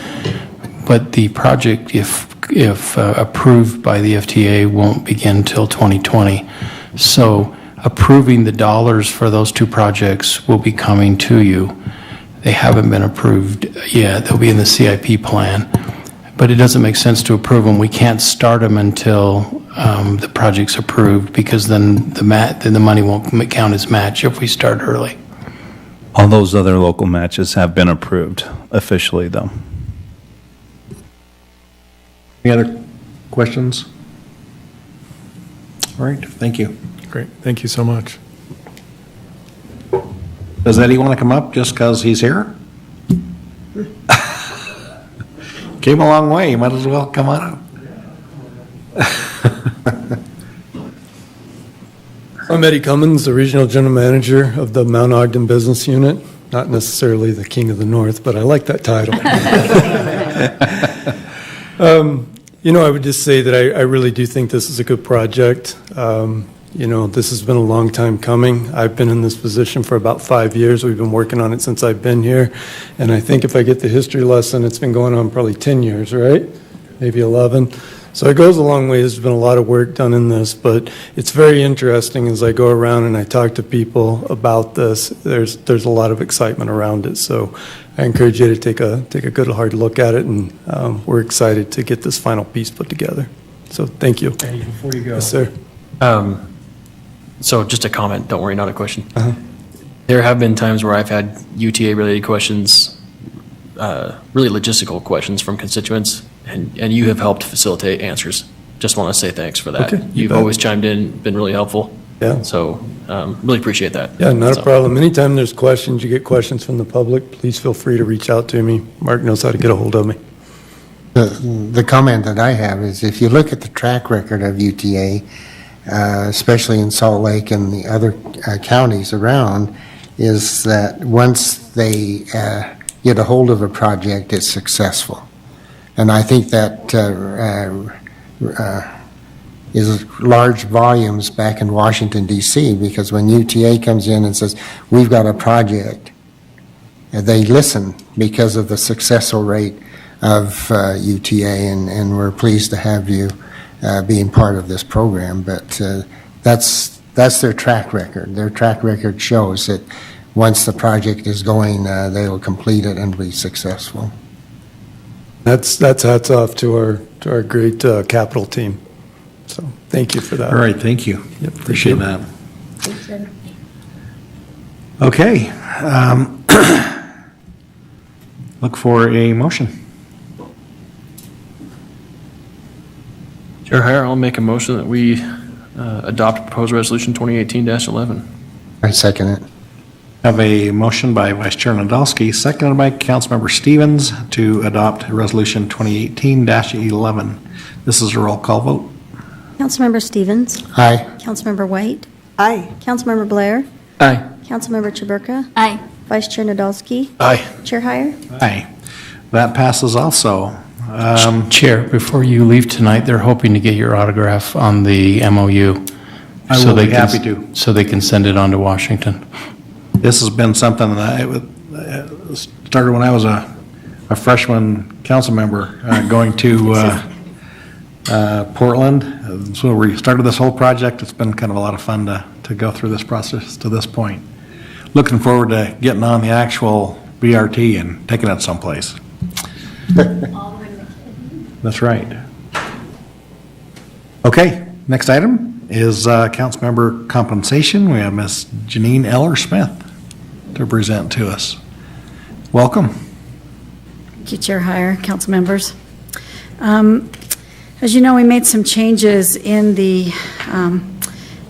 but the project, if approved by the FTA, won't begin till 2020. So approving the dollars for those two projects will be coming to you. They haven't been approved yet. They'll be in the CIP plan, but it doesn't make sense to approve them. We can't start them until the project's approved, because then the money won't count as match if we start early. All those other local matches have been approved officially, though. Any other questions? All right, thank you. Great, thank you so much. Does Eddie want to come up just because he's here? Came a long way, you might as well come on up. I'm Eddie Cummins, the Regional General Manager of the Mount Ogden Business Unit. Not necessarily the King of the North, but I like that title. I would just say that I really do think this is a good project. This has been a long time coming. I've been in this position for about 5 years. We've been working on it since I've been here. And I think if I get the history lesson, it's been going on probably 10 years, right? Maybe 11. So it goes a long way. There's been a lot of work done in this, but it's very interesting as I go around and I talk to people about this. There's a lot of excitement around it. So I encourage you to take a good hard look at it, and we're excited to get this final piece put together. So thank you. Hey, before you go. Yes, sir. So just a comment, don't worry, not a question. There have been times where I've had UTA-related questions, really logistical questions from constituents, and you have helped facilitate answers. Just want to say thanks for that. Okay, you You've bet. always chimed in, been really helpful. Yeah. So really appreciate that. Yeah, not a problem. Anytime there's questions, you get questions from the public, please feel free to reach out to me. Mark knows how to get a hold of me. The comment that I have is, if you look at the track record of UTA, especially in Salt Lake and the other counties around, is that once they get a hold of a project, it's successful. And I think that is large volumes back in Washington, D.C., because when UTA comes in and says, we've got a project, they listen because of the successful rate of UTA, and we're pleased to have you being part of this program. But that's their track record. Their track record shows that once the project is going, they will complete it and be successful. That's hats off to our great capital team. So thank you for that. All right, thank you. Yep, Appreciate that. Okay. Look for a motion. Chair Heyer, I'll make a motion that we adopt proposed resolution 2018-11. I second it. Have a motion by Vice Chair Nadolski, seconded by Councilmember Stevens to adopt Resolution 2018-11. This is a roll call vote. Councilmember Stevens? Aye. Councilmember White? Aye. Councilmember Blair? Aye. Councilmember Chaburka? Aye. Vice Chair Nadolski? Aye. Chair Heyer? Aye. That passes also. Chair, before you leave tonight, they're hoping to get your autograph on the MOU. I so will they be can- happy to. So they can send it on to Washington. This has been something that started when I was a freshman council member going to Portland. So we started this whole project. It's been kind of a lot of fun to go through this process to this point. Looking forward to getting on the actual BRT and taking it someplace. That's right. Okay, next item is council member compensation. We have Ms. Janine Eller-Smith to present to us. Welcome. Thank you, Chair Heyer, council members. As you know, we made some changes in the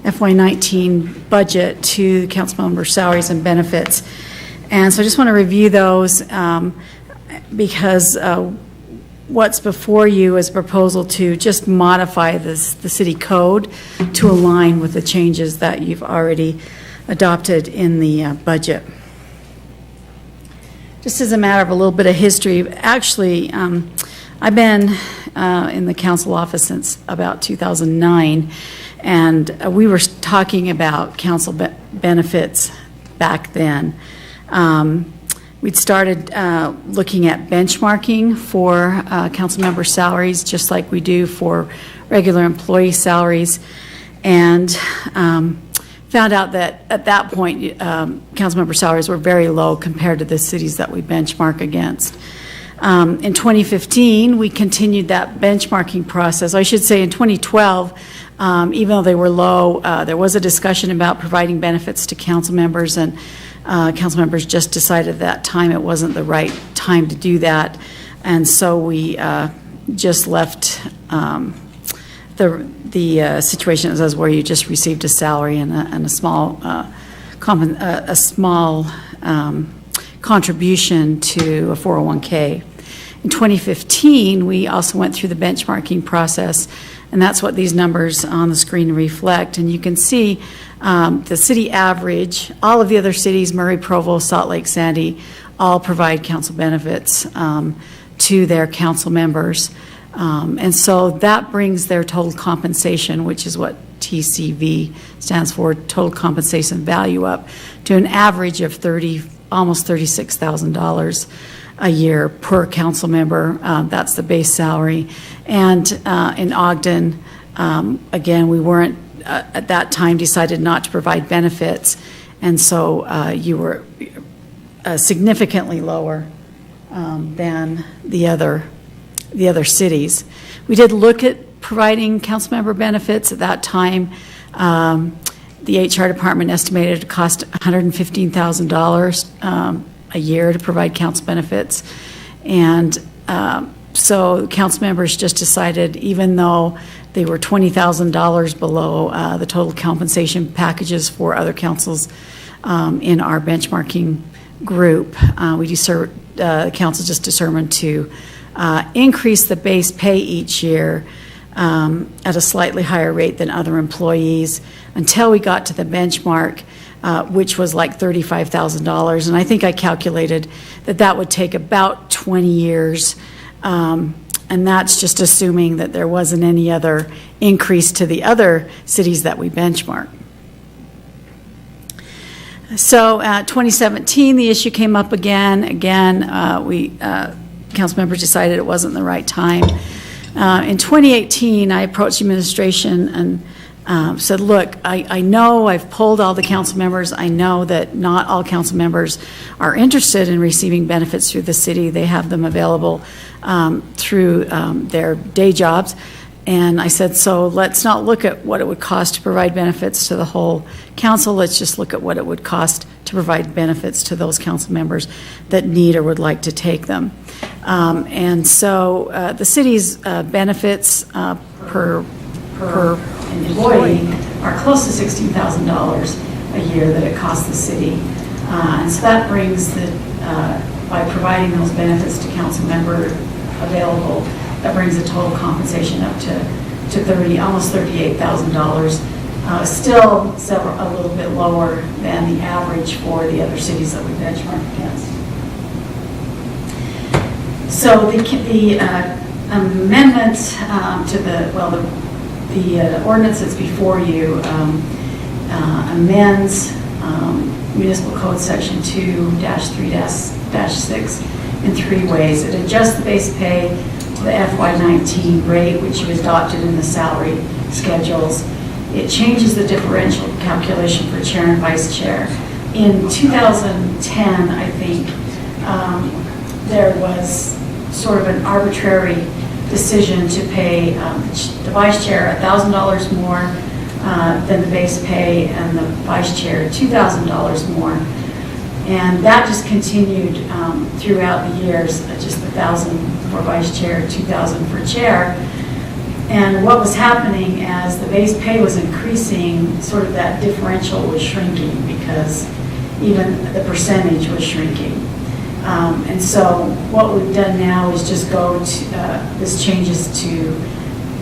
FY19 budget to council member salaries and benefits. And so I just want to review those because what's before you is a proposal to just modify the city code to align with the changes that you've already adopted in the budget. Just as a matter of a little bit of history, actually, I've been in the council office since about 2009, and we were talking about council benefits back then. We'd started looking at benchmarking for council member salaries, just like we do for regular employee salaries, and found out that at that point, council member salaries were very low compared to the cities that we benchmark against. In 2015, we continued that benchmarking process. I should say in 2012, even though they were low, there was a discussion about providing benefits to council members, and council members just decided at that time it wasn't the right time to do that. And so we just left the situation as where you just received a salary and a small contribution to a 401k. In 2015, we also went through the benchmarking process, and that's what these numbers on the screen reflect. And you can see the city average, all of the other cities, Murray, Provo, Salt Lake, Sandy, all provide council benefits to their council members. And so that brings their total compensation, which is what TCV stands for, total compensation value, up to an average of almost $36,000 a year per council member. That's the base salary. And in Ogden, again, we weren't at that time decided not to provide benefits, and so you were significantly lower than the other cities. We did look at providing council member benefits at that time. The HR department estimated it cost $115,000 a year to provide council benefits. And so council members just decided, even though they were $20,000 below the total compensation packages for other councils in our benchmarking group, the council just determined to increase the base pay each year at a slightly higher rate than other employees until we got to the benchmark, which was like $35,000. And I think I calculated that would take about 20 years. And that's just assuming that there wasn't any other increase to the other cities that we benchmark. So 2017, the issue came up again. Council members decided it wasn't the right time. In 2018, I approached the administration and said, look, I know I've polled all the council members. I know that not all council members are interested in receiving benefits through the city. They have them available through their day jobs. And I said, so let's not look at what it would cost to provide benefits to the whole council. Let's just look at what it would cost to to provide benefits to those council members that need or would like to take them. And so the city's benefits per employee are close to $16,000 a year that it costs the city. And so that brings by providing those benefits to council member available, that brings the total compensation up to almost $38,000. Still a little bit lower than the average for the other cities that we benchmark against. So the amendment to the ordinance that's before you amends Municipal Code Section 2-3-6 in 3 ways. It adjusts the base pay to the FY19 rate, which you adopted in the salary schedules. It changes the differential calculation for chair and vice chair. In 2010, I think, there was sort of an arbitrary decision to pay the vice chair $1,000 more than the base pay, and the vice chair $2,000 more. And that just continued throughout the years, just $1,000 for vice chair, $2,000 for chair. And what was happening as the base pay was increasing, sort of that differential was shrinking because even the percentage was shrinking. And so what we've done now is just go to, this changes to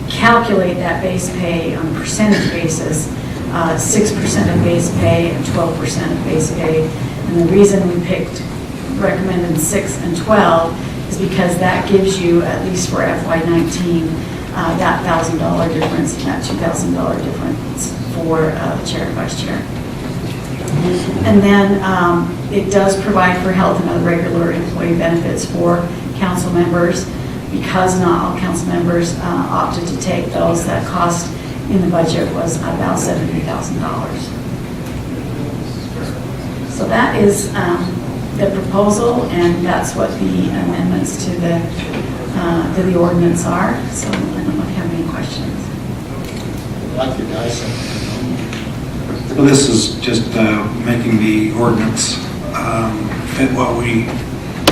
calculate that base pay on a percentage basis, 6% of base pay and 12% of base pay. And the reason we recommended 6 and 12 is because that gives you, at least for FY19, that $1,000 difference and that $2,000 difference for the chair and vice chair. And then it does provide for health and other regular employee benefits for council members. Because not all council members opted to take those, that cost in the budget was about $70,000. So that is the proposal, and that's what the amendments to the ordinance are. So I don't know if you have any questions. Like you guys. Well, this is just making the ordinance fit what we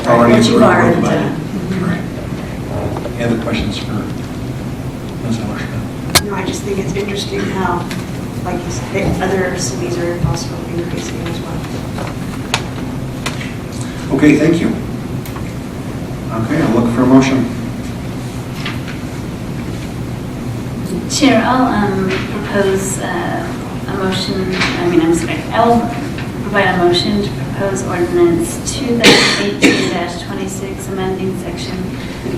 already approved with the budget. Right. Any other questions for Ms. Ellerschmidt? No, I just think it's interesting how, like you said, other cities are also increasing as well. Okay, thank you. Okay, I'll look for a motion. Chair, I'll propose a motion, I'll provide a motion to propose ordinance 2018-26, amending section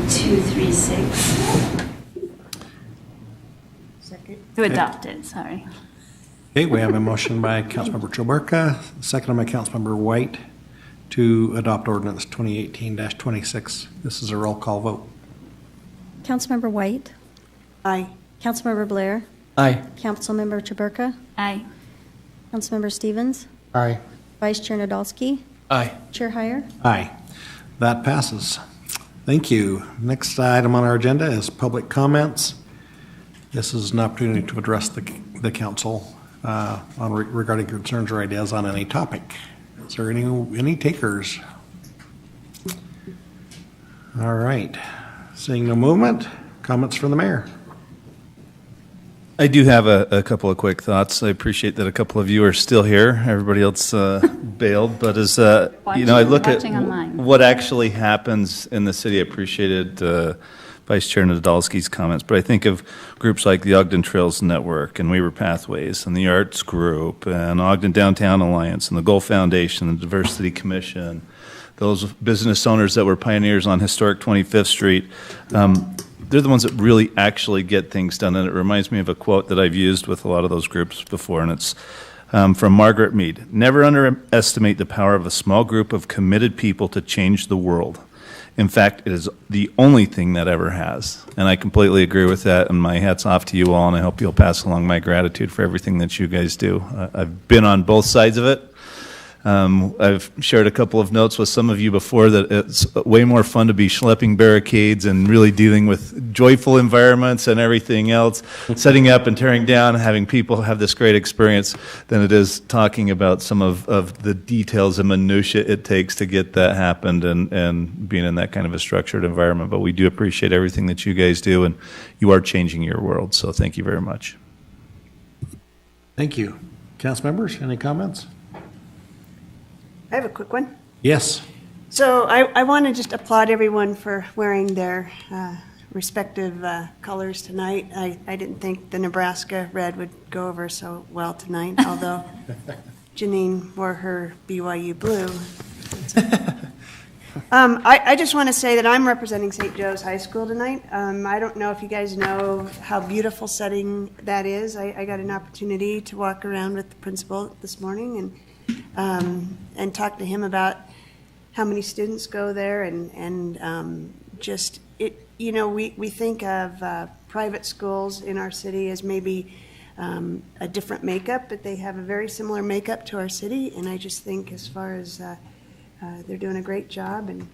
236. Second. To adopt it, sorry. Okay, we have a motion by Councilmember Choberka, seconded by Councilmember White to adopt ordinance 2018-26. This is a roll call vote. Councilmember White? Aye. Councilmember Blair? Aye. Councilmember Chaburka? Aye. Councilmember Stevens? Aye. Vice Chair Nadolski? Aye. Chair Heyer? Aye. That passes. Thank you. Next item on our agenda is public comments. This is an opportunity to address the council regarding concerns or ideas on any topic. Is there any takers? All right. Seeing no movement, comments from the mayor. I do have a couple of quick thoughts. I appreciate that a couple of you are still here. Everybody else bailed. But as I look at what actually happens in the city, I appreciated Vice Chair Nadolski's comments. But I think of groups like the Ogden Trails Network and Weaver Pathways and the Arts Group and Ogden Downtown Alliance and the Goal Foundation and the Diversity Commission, those business owners that were pioneers on historic 25th Street. They're the ones that really actually get things done. And it reminds me of a quote that I've used with a lot of those groups before, and it's from Margaret Mead. Never underestimate the power of a small group of committed people to change the world. In fact, it is the only thing that ever has. And I completely agree with that, and my hat's off to you all, and I hope you'll pass along my gratitude for everything that you guys do. I've been on both sides of it. I've shared a couple of notes with some of you before that it's way more fun to be schlepping barricades and really dealing with joyful environments and everything else, setting up and tearing down, having people have this great experience, than it is talking about some of the details and minutiae it takes to get that happened and being in that kind of a structured environment. But we do appreciate everything that you guys do, and you are changing your world. So thank you very much. Thank you. Council members, any comments? I have a quick one. Yes. So I want to just applaud everyone for wearing their respective colors tonight. I didn't think the Nebraska red would go over so well tonight, although Janine wore her BYU blue. I just want to say that I'm representing St. Joe's High School tonight. I don't know if you guys know how beautiful setting that is. I got an opportunity to walk around with the principal this morning and talk to him about how many students go there and just it. You know, we think of private schools in our city as maybe a different makeup, but they have a very similar makeup to our city. And I just think as far as they're doing a great job, and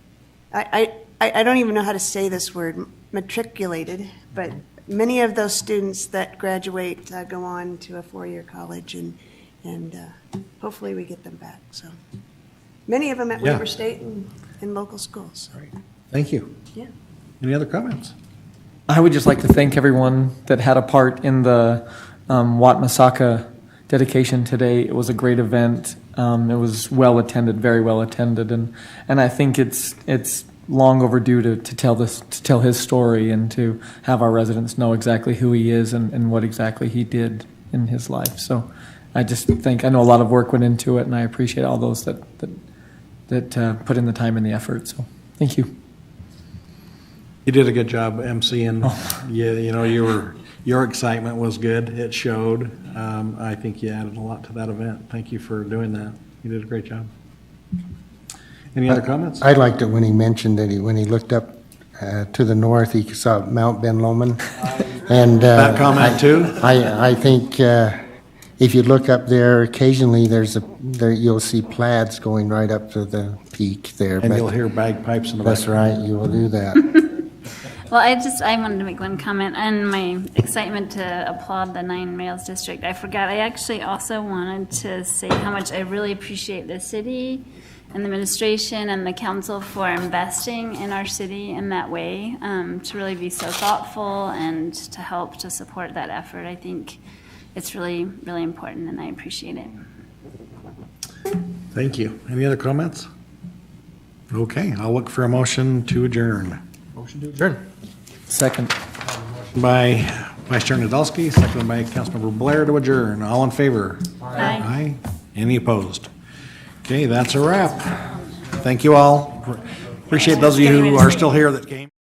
I don't even know how to say this word, matriculated, but many of those students that graduate go on to a four-year college, and hopefully we get them back. So many of them at Weber State and local schools. All right. Thank you. Yeah. Any other comments? I would just like to thank everyone that had a part in the Wat Masaka dedication today. It was a great event. It was well attended, very well attended, and I think it's long overdue to tell his story and to have our residents know exactly who he is and what exactly he did in his life. So I just think I know a lot of work went into it, and I appreciate all those that put in the time and the effort. So thank you. You did a good job emceeing. Yeah, you know, your excitement was good. It showed. I think you added a lot to that event. Thank you for doing that. You did a great job. Any other comments? I liked it when he mentioned that when he looked up to the north, he saw Mount Ben Lomond. And that comment too? I think if you look up there, occasionally you'll see plaids going right up to the peak there. And you'll hear bagpipes in the That's background. right, you will do that. Well, I wanted to make one comment on my excitement to applaud the Nine Rails District. I forgot, I actually also wanted to say how much I really appreciate the city and the administration and the council for investing in our city in that way, to really be so thoughtful and to help to support that effort. I think it's really, really important, and I appreciate it. Thank you. Any other comments? Okay, I'll look for a motion to adjourn. Motion to adjourn. Second. By Vice Chair Nadolski, seconded by Councilmember Blair to adjourn. All in favor? Aye. Aye. Any opposed? Okay, that's a wrap. Thank you all. Appreciate those of you who are still here that came.